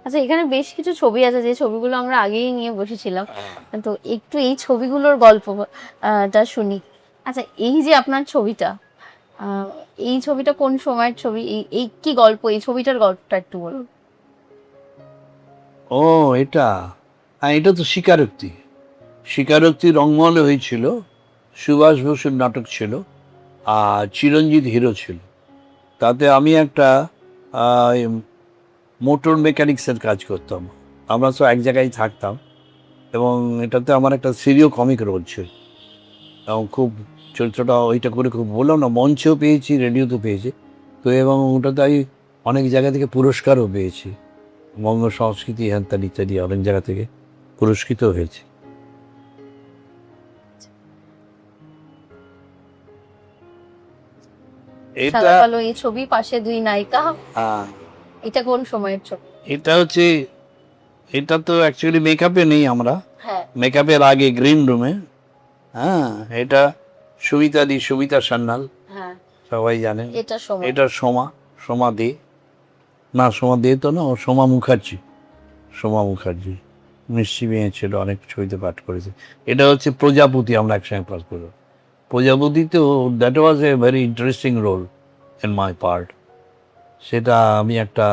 আচ্ছা, এখানে বেশ কিছু ছবি আছে যে ছবিগুলো আমরা আগেই নিয়ে বসেছিলাম, তো একটু এই ছবিগুলোর গল্প টা শুনি। আচ্ছা, এই যে আপনার ছবিটা, আহ, এই ছবিটা কোন সময়ের ছবি, এই এই কি গল্প, এই ছবিটার গল্পটা একটু বলুন। ও, এটা, হ্যাঁ, এটা তো স্বীকারোক্তি। স্বীকারোক্তি রংমহলে হয়েছিল, সুভাষ বসুর নাটক ছিল, আর চিরঞ্জিত হিরো ছিল। তাতে আমি একটা মোটর মেকানিক্সের কাজ করতাম। আমরা তো এক জায়গায় থাকতাম, এবং এটাতে আমার একটা সিরিয় কমিক রোল ছিল, এবং খুব চরিত্রটা ওইটা করে খুব, বললাম না, মঞ্চেও পেয়েছি, রেডিওতে পেয়েছি। তো এবং ওটাতে আমি অনেক জায়গা থেকে পুরস্কারও পেয়েছি, বঙ্গ সংস্কৃতি হ্যান ইত্যাদি অনেক জায়গা থেকে পুরস্কৃত হয়েছে। সাদা এটা, কালো এই ছবি, পাশে দুই নায়িকা, হ্যাঁ, এটা কোন সময়ের ছবি? এটা হচ্ছে, এটা তো অ্যাকচুয়ালি মেকআপে নেই আমরা, হ্যাঁ, মেকআপের আগে গ্রিন রুমে। হ্যাঁ, এটা সুমিতা সান্যাল, হ্যাঁ, সবাই জানেন। এটা সময়। এটা সোমা দে, না সোমা দে তো না, ও সোমা মুখার্জি মিষ্টি মেয়ে ছিল, অনেক ছবিতে পাঠ করেছে। এটা হচ্ছে প্রজাপতি, আমরা একসঙ্গে পাঠ করবো। প্রজাপতি তো, that was a very interesting role in my part. সেটা আমি একটা,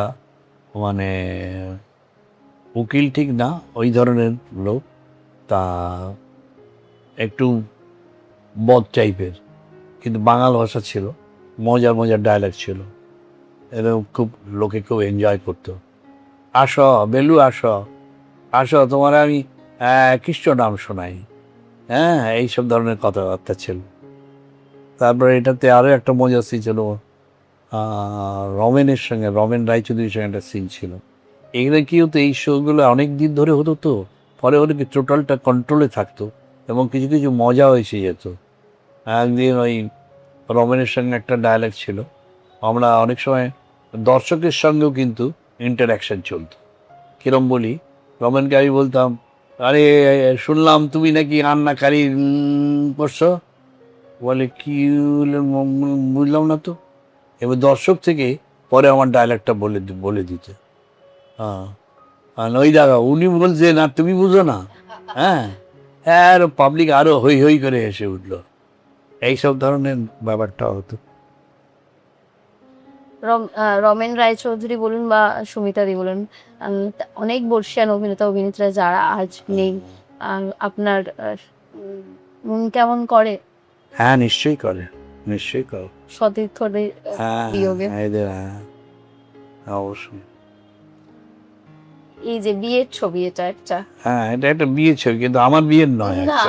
মানে উকিল ঠিক না, ওই ধরনের লোক, তা একটু বদ টাইপের, কিন্তু বাঙাল ভাষা ছিল, মজার ডায়ালগ ছিল, এরকম খুব লোকে খুব এনজয় করতো। আসো বেলু, আসো আসো, তোমার আমি খ্রিস্ট নাম শোনাই। হ্যাঁ, এইসব ধরনের কথাবার্তা ছিল। তারপরে এটাতে আরও একটা মজা সিন ছিল, রমেন রায়চৌধুরীর সঙ্গে একটা সিন ছিল। এগুলো কি হতো, এই শোগুলো অনেক দিন ধরে হতো, তো ফলে হলে কি টোটালটা কন্ট্রোলে থাকতো, এবং কিছু কিছু মজাও এসে যেত। একদিন ওই রমেনের সঙ্গে একটা ডায়ালগ ছিল, আমরা অনেক সময় দর্শকের সঙ্গেও কিন্তু ইন্টারাকশন চলতো। কিরম বলি, রমেনকে আমি বলতাম, আরে শুনলাম তুমি নাকি রান্নাকারী করছো। বলে কি, বুঝলাম না তো। এবার দর্শক থেকে পরে আমার ডায়লগটা বলে দিতে। হ্যাঁ, আর ওই দেখা উনি বলছে না, তুমি বুঝো না। হ্যাঁ, আর পাবলিক আরো হই হই করে এসে উঠলো, এইসব ধরনের ব্যাপারটা হতো। রমেন রায়চৌধুরী বলুন বা সুমিতা দি বলুন, অনেক বর্ষিয়ান অভিনেতা অভিনেত্রীরা যারা আজ নেই, আপনার মন কেমন করে হ্যাঁ, নিশ্চয়ই করে। সতীর্থদের হ্যাঁ, বিয়োগে? এদের, হ্যাঁ, অবশ্যই। এই যে বিয়ের ছবি, এটা একটা, হ্যাঁ, এটা একটা বিয়ে ছবি, কিন্তু আমার বিয়ের নয়, না,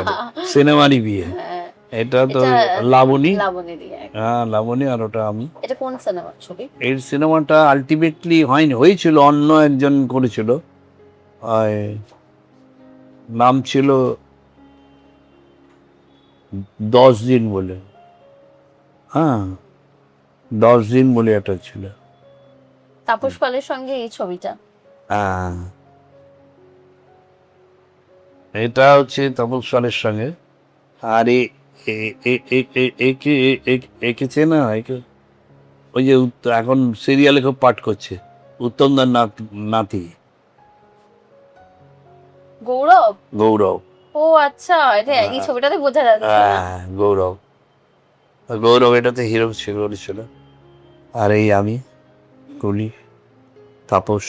সিনেমারই বিয়ে। হ্যাঁ, এটা তো এটা লাবণী, লাবণী দিয়ে। হ্যাঁ লাবণী, আর ওটা আমি। এটা কোন সিনেমার ছবি? এই সিনেমাটা আলটিমেটলি হয়নি, হয়েছিল, অন্য একজন করেছিল। ওই নাম ছিল 10 দিন বলে। হ্যাঁ, 10 দিন বলে একটা ছিল। তাপস পালের সঙ্গে এই ছবিটা। হ্যাঁ, এটা হচ্ছে তাপস পালের সঙ্গে। আর এঁকেছে না, ওই যে এখন সিরিয়ালে খুব পাঠ করছে, উত্তমদার নাতি গৌরব। গৌরব। ও আচ্ছা, এটা এই ছবিটাতে বোঝা যাচ্ছে না। হ্যাঁ, গৌরব এটাতে হিরো ছিল। আর এই আমি, কলি, তাপস,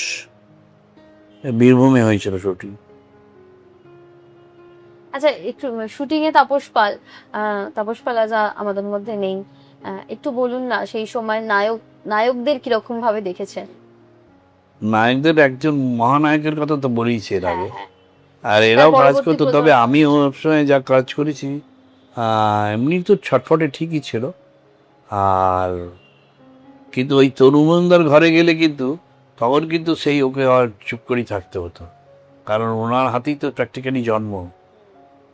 বীরভূমে হয়েছিল শুটিং। আচ্ছা, একটু শুটিং এ তাপস পাল আজ আমাদের মধ্যে নেই, একটু বলুন না সেই সময় নায়কদের কিরকম ভাবে দেখেছেন? নায়কদের একজন মহানায়কের কথা তো বলেইছি এর হ্যাঁ, আগে, হ্যাঁ। আর তার এরাও কাজ পরবর্তী করতো। তবে প্রজন্ম। আমি ওর সঙ্গে যা কাজ করেছি, এমনি তো ছটফটে ঠিকই ছিল। আর কিন্তু ওই তরুমন্দার ঘরে গেলে কিন্তু, তখন কিন্তু সেই ওকে আর চুপ করেই থাকতে হতো, কারণ ওনার হাতেই তো প্র্যাকটিক্যালি জন্ম।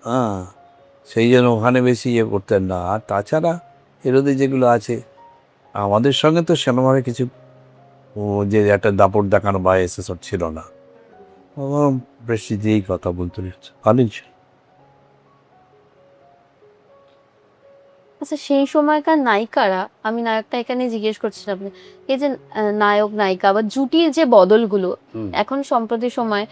হ্যাঁ, সেই জন্য ওখানে বেশি ইয়ে করতেন না। আর তাছাড়া এরোদের যেগুলো আছে, আমাদের সঙ্গে তো সেরকমভাবে কিছু যে একটা দাপট দেখানো বা এসে সব ছিল না। আমার বেশি দিয়েই কথা বলতে হচ্ছে, ভালোই ছিল। আচ্ছা, সেই সময়কার নায়িকারা, আমি নায়ক নায়িকা নিয়ে জিজ্ঞেস করছিলাম আপনি, এই যে নায়ক নায়িকা বা জুটির যে বদলগুলো এখন সম্প্রতি সময়,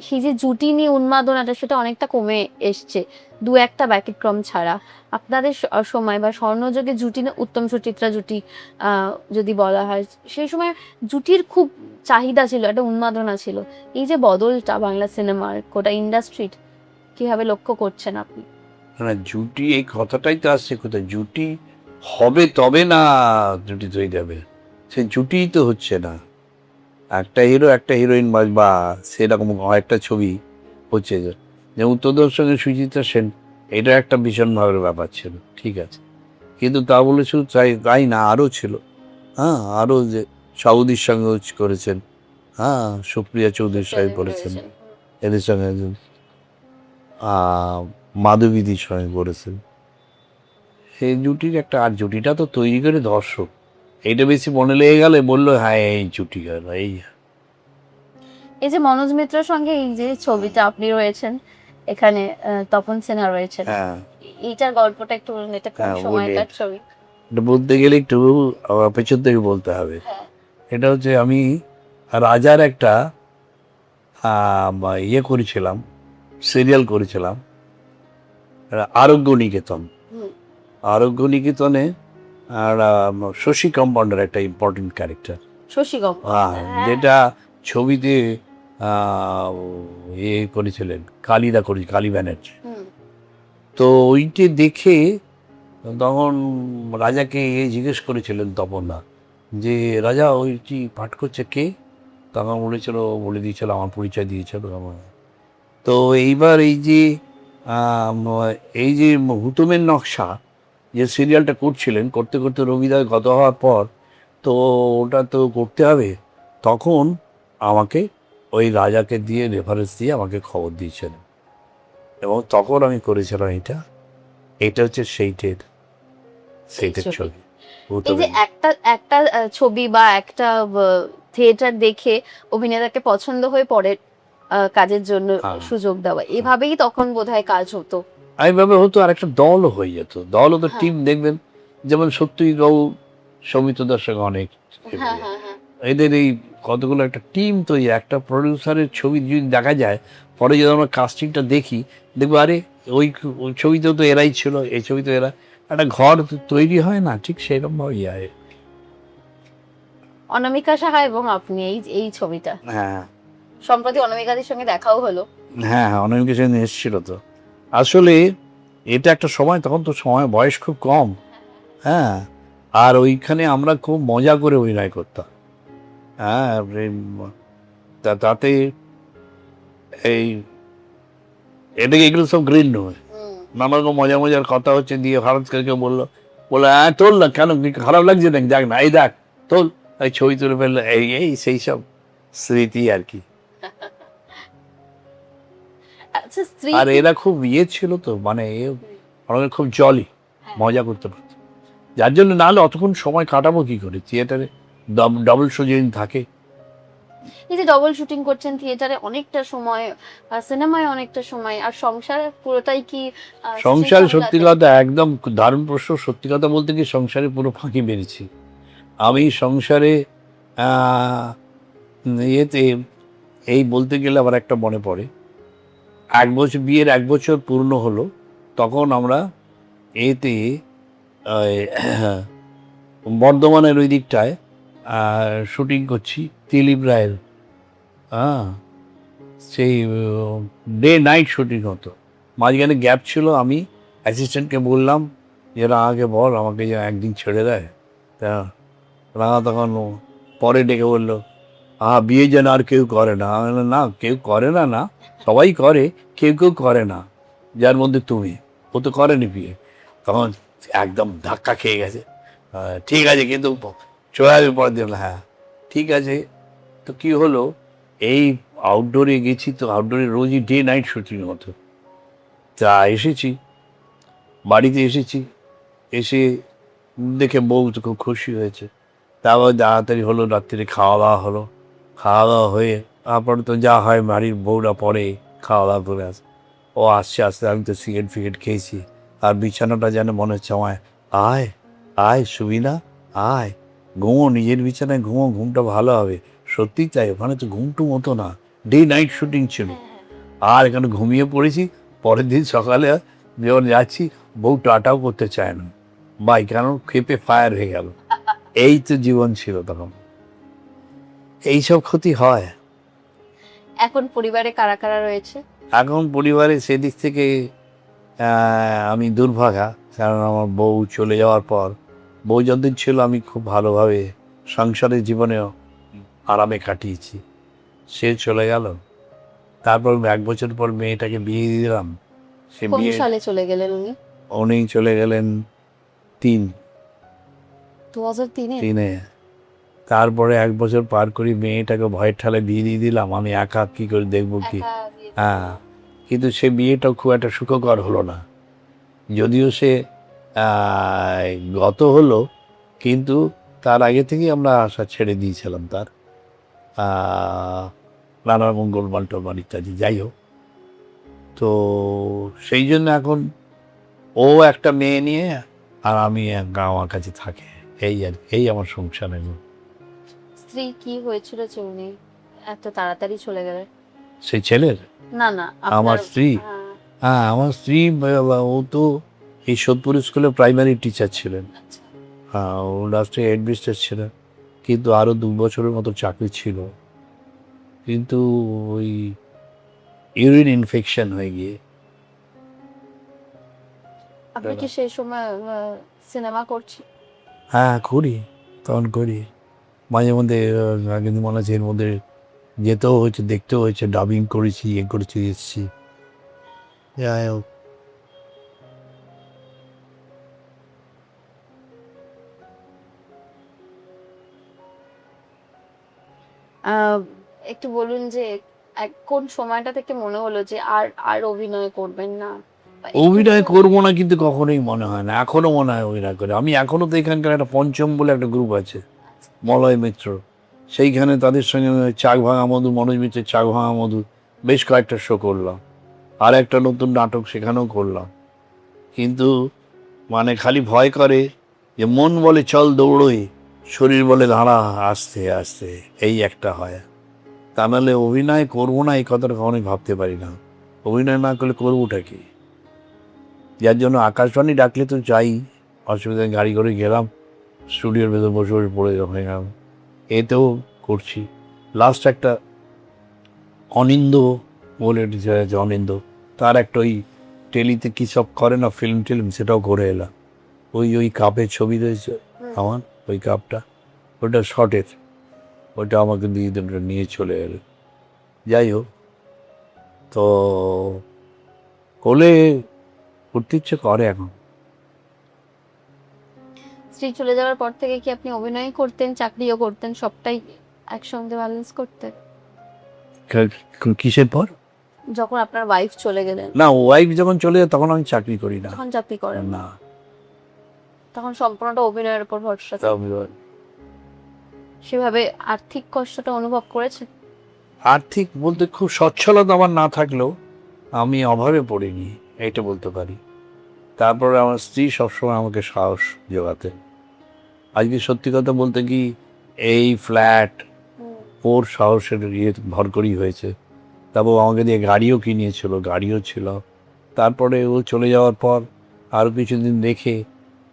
সেই যে জুটি নিয়ে উন্মাদনাটা সেটা অনেকটা কমে এসছে, দু একটা ব্যতিক্রম ছাড়া। আপনাদের সময় বা স্বর্ণযুগে জুটি নিয়ে উত্তম সুচিত্রা জুটি যদি বলা হয়, সেই সময় জুটির খুব চাহিদা ছিল, একটা উন্মাদনা ছিল। এই যে বদলটা বাংলা সিনেমার গোটা ইন্ডাস্ট্রির, কিভাবে লক্ষ্য করছেন আপনি? না, জুটি এই কথাটাই তো আসছে কোথায়, জুটি হবে তবে না জুটি তৈরি যাবে, সে জুটিই তো হচ্ছে না। একটা হিরো একটা হিরোইন বা সেরকম একটা ছবি হচ্ছে, যেমন তোদের সঙ্গে সুচিত্রা সেন, এটা একটা ভীষণ ভাবের ব্যাপার ছিল, ঠিক আছে, কিন্তু তা বলে শুধু তাই না, আরও ছিল। হ্যাঁ, আরও যে সাউদির সঙ্গে করেছেন, হ্যাঁ, সুপ্রিয়া চৌধুরীর সঙ্গে করেছেন, এদের সঙ্গে মাধবীদির সঙ্গে করেছেন। সেই জুটির একটা, আর জুটিটা তো তৈরি করে দর্শক, এইটা বেশি মনে লেগে গেলে বললো হ্যাঁ এই জুটি গেল এই। এই যে মনোজ মিত্রের সঙ্গে এই যে ছবিটা আপনি রয়েছেন এখানে, তপন সিনহা রয়েছেন, হ্যাঁ এইটার গল্পটা একটু বলুন, এটা কোন হ্যাঁ, বলি। সময়কার ছবি? এটা বলতে গেলে একটু পেছন থেকে বলতে হবে। হ্যাঁ। এটা হচ্ছে আমি রাজার একটা ইয়ে করেছিলাম, সিরিয়াল করেছিলাম, আরোগ্য নিকেতন। হুম। আরোগ্য নিকেতনে আর শশী কম্পাউন্ডার একটা ইম্পর্টেন্ট ক্যারেক্টার, শশী গঙ্গোপাধ্যায়, হ্যাঁ। যেটা ছবিতে ইয়ে করেছিলেন কালিদা, কালী ব্যানার্জি। হুম। তো ওইটি দেখে তখন রাজাকে জিজ্ঞেস করেছিলেন তপনদা, যে রাজা ওইটি পাঠ করছে কে? তখন বলেছিল, বলে দিয়েছিল, আমার পরিচয় দিয়েছিল আমার। তো এইবার এই যে হুতুমের নকশা যে সিরিয়ালটা করছিলেন, করতে করতে রবিদা গত হওয়ার পর, তো ওটা তো করতে হবে, তখন আমাকে ওই রাজাকে দিয়ে রেফারেন্স দিয়ে আমাকে খবর দিয়েছিলেন, এবং তখন আমি করেছিলাম এটা। এটা হচ্ছে সেইটের ছবি। ছবি। এই যে একটা একটা ছবি বা একটা থিয়েটার দেখে অভিনেতাকে পছন্দ হয়ে পরের কাজের জন্য হ্যাঁ, সুযোগ দেওয়া, এভাবেই তখন বোধহয় কাজ হতো। এইভাবে হতো, আর একটা দলও হয়ে যেত, দল হতো, হ্যাঁ, টিম দেখবেন, যেমন সত্যজিৎ বাবু সৌমিত্রদার সঙ্গে অনেক, হ্যাঁ, হ্যাঁ, হ্যাঁ। এদের এই কতগুলো একটা টিম তৈরি, একটা প্রডিউসারের ছবি যদি দেখা যায়, পরে যদি আমরা কাস্টিংটা দেখি, দেখবো আরে ওই ওই ছবিতেও তো এরাই ছিল, এই ছবিতে এরা, একটা ঘর তৈরি হয় না, ঠিক সেরকম ভাবে হয়। অনামিকা সাহা এবং আপনি, এই এই ছবিটা হ্যাঁ সম্প্রতি অনামিকাদের সঙ্গে দেখাও হলো। হ্যাঁ হ্যাঁ, অনেক কিছু এসেছিল তো। আসলে এটা একটা সময়, তখন তো সময় বয়স খুব কম, হ্যাঁ, আর ওইখানে আমরা খুব মজা করে অভিনয় করতাম। হ্যাঁ, তাতে এই এটাকে এগুলো সব গ্রিন নয়, নানা রকম মজা মজার কথা হচ্ছে, দিয়ে ভারতকে বললো, বলে হ্যাঁ তোল না, কেন কি খারাপ লাগছে নাকি, দেখ না এই দেখ তোল, এই ছবি তুলে ফেললো, এই এই সেই সব স্মৃতি আর কি। আচ্ছা, স্ত্রী আর এরা খুব ইয়ে ছিল তো, মানে আমাদের খুব জলি, মজা করতে পারতো, যার জন্য না হলে অতক্ষণ সময় কাটাবো কি করে থিয়েটারে, ডবল শো যেদিন থাকে। এই যে ডবল শুটিং করছেন থিয়েটারে অনেকটা সময়, সিনেমায় অনেকটা সময়, আর সংসারে পুরোটাই কি স্ত্রী সংসারে সত্যি সামলাতে? কথা একদম দারুণ প্রশ্ন। সত্যি কথা বলতে কি, সংসারে পুরো ফাঁকি মেরেছি আমি সংসারে। ইয়েতে এই বলতে গেলে আবার একটা মনে পড়ে, 1 বছর, বিয়ের 1 বছর পূর্ণ হলো, তখন আমরা এতে বর্ধমানের ওই দিকটায় শুটিং করছি দিলীপ রায়ের, হ্যাঁ, সেই ডে নাইট শুটিং হতো, মাঝখানে গ্যাপ ছিল, আমি অ্যাসিস্ট্যান্টকে বললাম যে রাঙাকে বল আমাকে যে একদিন ছেড়ে দেয়, তা রাঙা তখন পরে ডেকে বললো, বিয়ে যেন আর কেউ করে না। আমি বললাম, না কেউ করে না, না সবাই করে, কেউ কেউ করে না, যার মধ্যে তুমি, ও তো করেনি বিয়ে। তখন একদম ধাক্কা খেয়ে গেছে, ঠিক আছে কিন্তু চলে আসবে পরের দিন। হ্যাঁ ঠিক আছে। তো কি হলো, এই আউটডোরে গেছি, তো আউটডোরে রোজই ডে নাইট শুটিং হতো, তা এসেছি, বাড়িতে এসেছি, এসে দেখে বউ তো খুব খুশি হয়েছে, তারপর তাড়াতাড়ি হলো, রাত্রিরে খাওয়া দাওয়া হলো, খাওয়া দাওয়া হয়ে তারপরে তো যা হয় বাড়ির বউরা পরে খাওয়া দাওয়া করে আসে, ও আসছে আসতে আমি তো সিগারেট ফিগারেট খেয়েছি, আর বিছানাটা যেন মনে হচ্ছে আমায়, আয় আয় শুবি না, আয় ঘুমো, নিজের বিছানায় ঘুমো, ঘুমটা ভালো হবে। সত্যিই তাই, ওখানে তো ঘুমটুম হতো না, ডে নাইট শুটিং ছিল। আর এখানে ঘুমিয়ে পড়েছি, পরের দিন সকালে যখন যাচ্ছি বউ টাটাও করতে চায় না, বাই কেন খেপে ফায়ার হয়ে গেল। এই তো জীবন ছিল তখন, এইসব ক্ষতি হয়। এখন পরিবারে কারা কারা রয়েছে? এখন পরিবারে সেদিক থেকে আমি দুর্ভাগা, কারণ আমার বউ চলে যাওয়ার পর, বউ যতদিন ছিল আমি খুব ভালোভাবে সংসারের জীবনেও আরামে কাটিয়েছি। সে চলে গেল, তারপর 1 বছর পর মেয়েটাকে বিয়ে দিয়ে দিলাম। সে কোন বিয়ে, সালে চলে গেলেন উনি? উনি চলে গেলেন 2003-এ? 3-এ। তারপরে 1 বছর পার করি, মেয়েটাকে ভয়ের ঠালে বিয়ে দিয়ে দিলাম, আমি একা কী করে দেখবো কি। একা বিয়ে দিয়ে হ্যাঁ, কিন্তু সে বিয়েটাও খুব একটা সুখকর হলো না। যদিও সে আহ, গত হলো, কিন্তু তার আগে থেকেই আমরা আশা ছেড়ে দিয়েছিলাম তার। নানা রকম গোলমাল টোলমাল ইত্যাদি, যাই হোক। তো সেই জন্য এখন ও একটা মেয়ে নিয়ে আর আমি একা আমার কাছে থাকে, এই আর এই আমার সংসার। এখন স্ত্রী কি হয়েছিল যে উনি এত তাড়াতাড়ি চলে গেলেন? সেই ছেলের, না না, আমার আপনার। স্ত্রী, হ্যাঁ, হ্যাঁ আমার স্ত্রী, ও তো এই সোদপুর স্কুলে প্রাইমারি টিচার ছিলেন। আচ্ছা। হ্যাঁ, ও লাস্টে হেডমিস্ট্রেস ছিলেন, কিন্তু আরও 2 বছরের মতো চাকরি ছিল, কিন্তু ওই ইউরিন ইনফেকশন হয়ে গিয়ে। আপনি কি সেই সময় সিনেমা করছেন? হ্যাঁ করি, তখন করি মাঝে মধ্যে। কিন্তু মনে হচ্ছে এর মধ্যে যেতেও হয়েছে, দেখতেও হয়েছে, ডাবিং করেছি, করেছি, এসেছি, যাই হোক। আহ, একটু বলুন যে কোন সময়টা থেকে মনে হলো যে আর আর অভিনয় করবেন না, বা একটু অভিনয় একটু- করবো না কিন্তু কখনোই মনে হয় না, এখনো মনে হয় অভিনয় করে। আমি এখনো তো এখানকার একটা পঞ্চম বলে একটা গ্রুপ আছে, মলয় মিত্র, সেইখানে তাদের সঙ্গে চাক ভাঙা মধু, মনোজ মিত্রের চাক ভাঙা মধু, বেশ কয়েকটা শো করলাম। আর একটা নতুন নাটক সেখানেও করলাম, কিন্তু মানে খালি ভয় করে যে মন বলে চল দৌড়োই, শরীর বলে দাঁড়া আস্তে আস্তে, এই একটা হয়। তা নাহলে অভিনয় করবো না এই কথাটা কখনোই ভাবতে পারি না। অভিনয় না করলে করবোটা কি? যার জন্য আকাশবাণী ডাকলে তো যাই, অসুবিধা নেই, গাড়ি করে গেলাম, স্টুডিওর ভেতর বসে বসে পড়ে হয়ে গেলাম। এতেও করছি। লাস্ট একটা অনিন্দ বলে যে অনিন্দ, তার একটা ওই টেলিতে কী সব করে না, ফিল্ম টিল্ম, সেটাও করে এলাম। ওই কাপের ছবি রয়েছে আমার, ওই কাপটা, ওটা শর্টের, ওটা আমাকে দিয়ে দিন, ওটা নিয়ে চলে এলো। যাই হোক, তো কোলে করতে ইচ্ছে করে এখন। স্ত্রী চলে যাওয়ার পর থেকে কি আপনি অভিনয় করতেন, চাকরিও করতেন, সবটাই একসঙ্গে ব্যালেন্স করতেন? কিসের পর? যখন আপনার ওয়াইফ চলে গেলেন, না, ওয়াইফ যখন চলে যায় তখন আমি চাকরি করি না। তখন চাকরি করেন না? না, তখন সম্পূর্ণটা অভিনয়ের উপর ভরসা তা থাকে। সেভাবে আর্থিক কষ্টটা অনুভব করেছেন? আর্থিক বলতে খুব সচ্ছলতা আমার না থাকলেও আমি অভাবে পড়িনি, এইটা বলতে পারি। তারপরে আমার স্ত্রী সবসময় আমাকে সাহস জোগাতেন। আজকে সত্যি কথা বলতে কি, এই ফ্ল্যাট ওর সাহসের ভর করেই হয়েছে। তারপর আমাকে দিয়ে গাড়িও কিনিয়েছিল, গাড়িও ছিল। তারপরে ও চলে যাওয়ার পর আরও কিছুদিন দেখে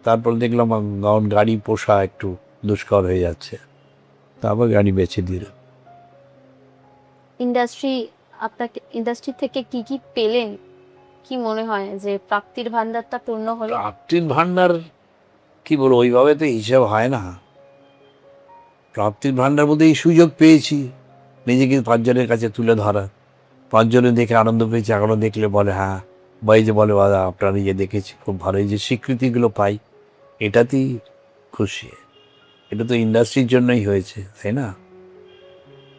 তারপর দেখলাম আমার গাড়ি পোষা একটু দুষ্কর হয়ে যাচ্ছে, তারপর গাড়ি বেচে দিল। ইন্ডাস্ট্রি, আপনাকে ইন্ডাস্ট্রি থেকে কি কি পেলেন? কি মনে হয় যে প্রাপ্তির ভান্ডারটা পূর্ণ হলো? প্রাপ্তির ভান্ডার কি বলবো, ওইভাবে তো হিসাব হয় না। প্রাপ্তির ভান্ডার বলতে এই সুযোগ পেয়েছি নিজেকে 5 জনের কাছে তুলে ধরা, 5 জনে দেখে আনন্দ পেয়েছে, এখনো দেখলে বলে হ্যাঁ, বা এই যে বলে দাদা আপনার ইয়ে দেখেছি খুব ভালো, এই যে স্বীকৃতিগুলো পাই, এটাতেই খুশি। এটা তো ইন্ডাস্ট্রির জন্যই হয়েছে, তাই না?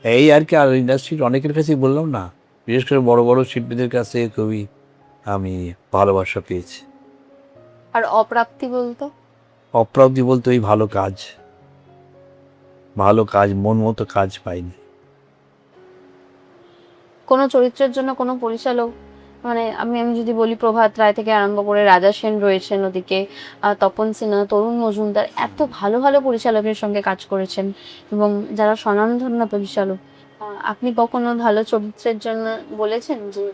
এই আর কি। আর ইন্ডাস্ট্রির অনেকের কাছেই বললাম না, বিশেষ করে বড় বড় শিল্পীদের কাছে খুবই আমি ভালোবাসা পেয়েছি। আর অপ্রাপ্তি বলতো? অপ্রাপ্তি বলতে ওই ভালো কাজ, ভালো কাজ, মন মতো কাজ পাইনি। কোনো চরিত্রের জন্য কোনো পরিচালক, মানে আমি যদি বলি প্রভাত রায় থেকে আরম্ভ করে রাজা সেন রয়েছেন, ওদিকে তপন সিনহা, তরুণ মজুমদার, এত ভালো ভালো পরিচালকের সঙ্গে কাজ করেছেন এবং যারা স্বনামধন্য পরিচালক, আপনি কখনো ভালো চরিত্রের জন্য বলেছেন যে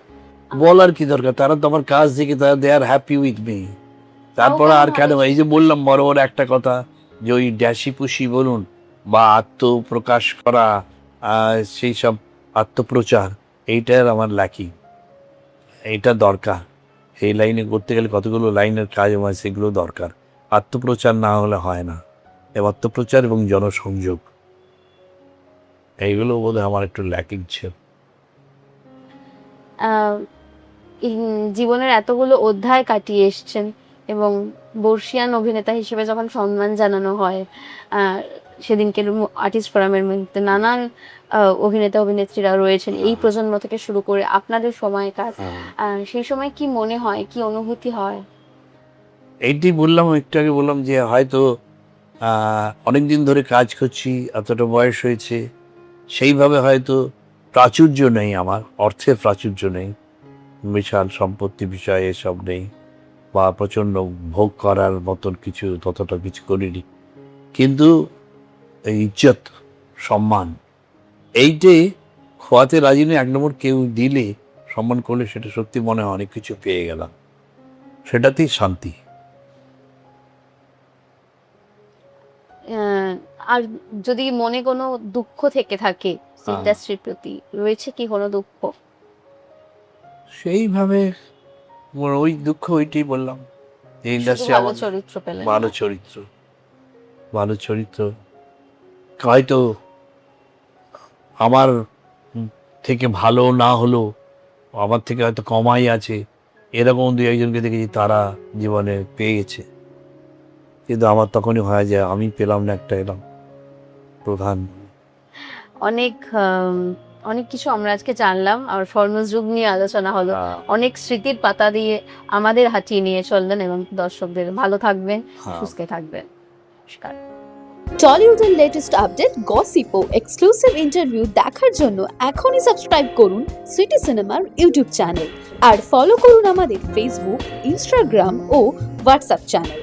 বলার কি দরকার, তারা তো আমার কাজ দেখে তারা দে আর হ্যাপি উইথ মি। তারপরে আর কেন, এই যে বললাম বড় বড় একটা কথা, যে ওই ড্যাসি পুষি বলুন বা আত্মপ্রকাশ করা, সেই সব আত্মপ্রচার, এইটার আমার লাকি, এইটা দরকার। এই লাইনে করতে গেলে কতগুলো লাইনের কাজ আমার, সেগুলো দরকার। আত্মপ্রচার না হলে হয় না। এই আত্মপ্রচার এবং জনসংযোগ, এইগুলো বোধহয় আমার একটু ল্যাকিং ছিল। জীবনের এতগুলো অধ্যায় কাটিয়ে এসছেন এবং বর্ষিয়ান অভিনেতা হিসেবে যখন সম্মান জানানো হয়, সেদিনকে আর্টিস্ট ফোরামের মধ্যে নানান অভিনেতা অভিনেত্রীরা রয়েছেন এই প্রজন্ম থেকে শুরু করে আপনাদের সময়কার, সেই সময় কি মনে হয়, কি অনুভূতি হয়? এইটি বললাম, একটু আগে বললাম যে হয়তো অনেকদিন ধরে কাজ করছি, এতটা বয়স হয়েছে, সেইভাবে হয়তো প্রাচুর্য নেই আমার, অর্থের প্রাচুর্য নেই, বিশাল সম্পত্তি বিষয় এসব নেই, বা প্রচণ্ড ভোগ করার মতন কিছু ততটা কিছু করিনি। কিন্তু এই ইজ্জত, সম্মান, এইটে খোয়াতে রাজি নেই। 1 নম্বর কেউ দিলে, সম্মান করলে, সেটা সত্যি মনে হয় অনেক কিছু পেয়ে গেলাম, সেটাতেই শান্তি। আর যদি মনে কোনো দুঃখ থেকে থাকে ইন্ডাস্ট্রির প্রতি, রয়েছে কি কোনো দুঃখ? সেইভাবে ওই দুঃখ, ওইটাই বললাম, এই ইন্ডাস্ট্রি ভালো আমার চরিত্র পেলেন, ভালো চরিত্র হয়তো আমার থেকে ভালো না হলো, আমার থেকে হয়তো কমাই আছে, এরকম 2-1জনকে দেখেছি তারা জীবনে পেয়ে গেছে। কিন্তু আমার তখনই হয় যে আমি পেলাম না, একটা এলাম প্রধান। অনেক অনেক কিছু আমরা আজকে জানলাম, আর স্বর্ণযুগ নিয়ে আলোচনা হলো, অনেক স্মৃতির পাতা দিয়ে আমাদের হাঁটিয়ে নিয়ে চললেন এবং দর্শকদের ভালো থাকবেন, সুস্থ থাকবেন। নমস্কার। টলিউডের লেটেস্ট আপডেট, গসিপ ও এক্সক্লুসিভ ইন্টারভিউ দেখার জন্য এখনই সাবস্ক্রাইব করুন সিটি সিনেমার ইউটিউব চ্যানেল আর ফলো করুন আমাদের ফেসবুক, ইনস্টাগ্রাম ও হোয়াটসঅ্যাপ চ্যানেল।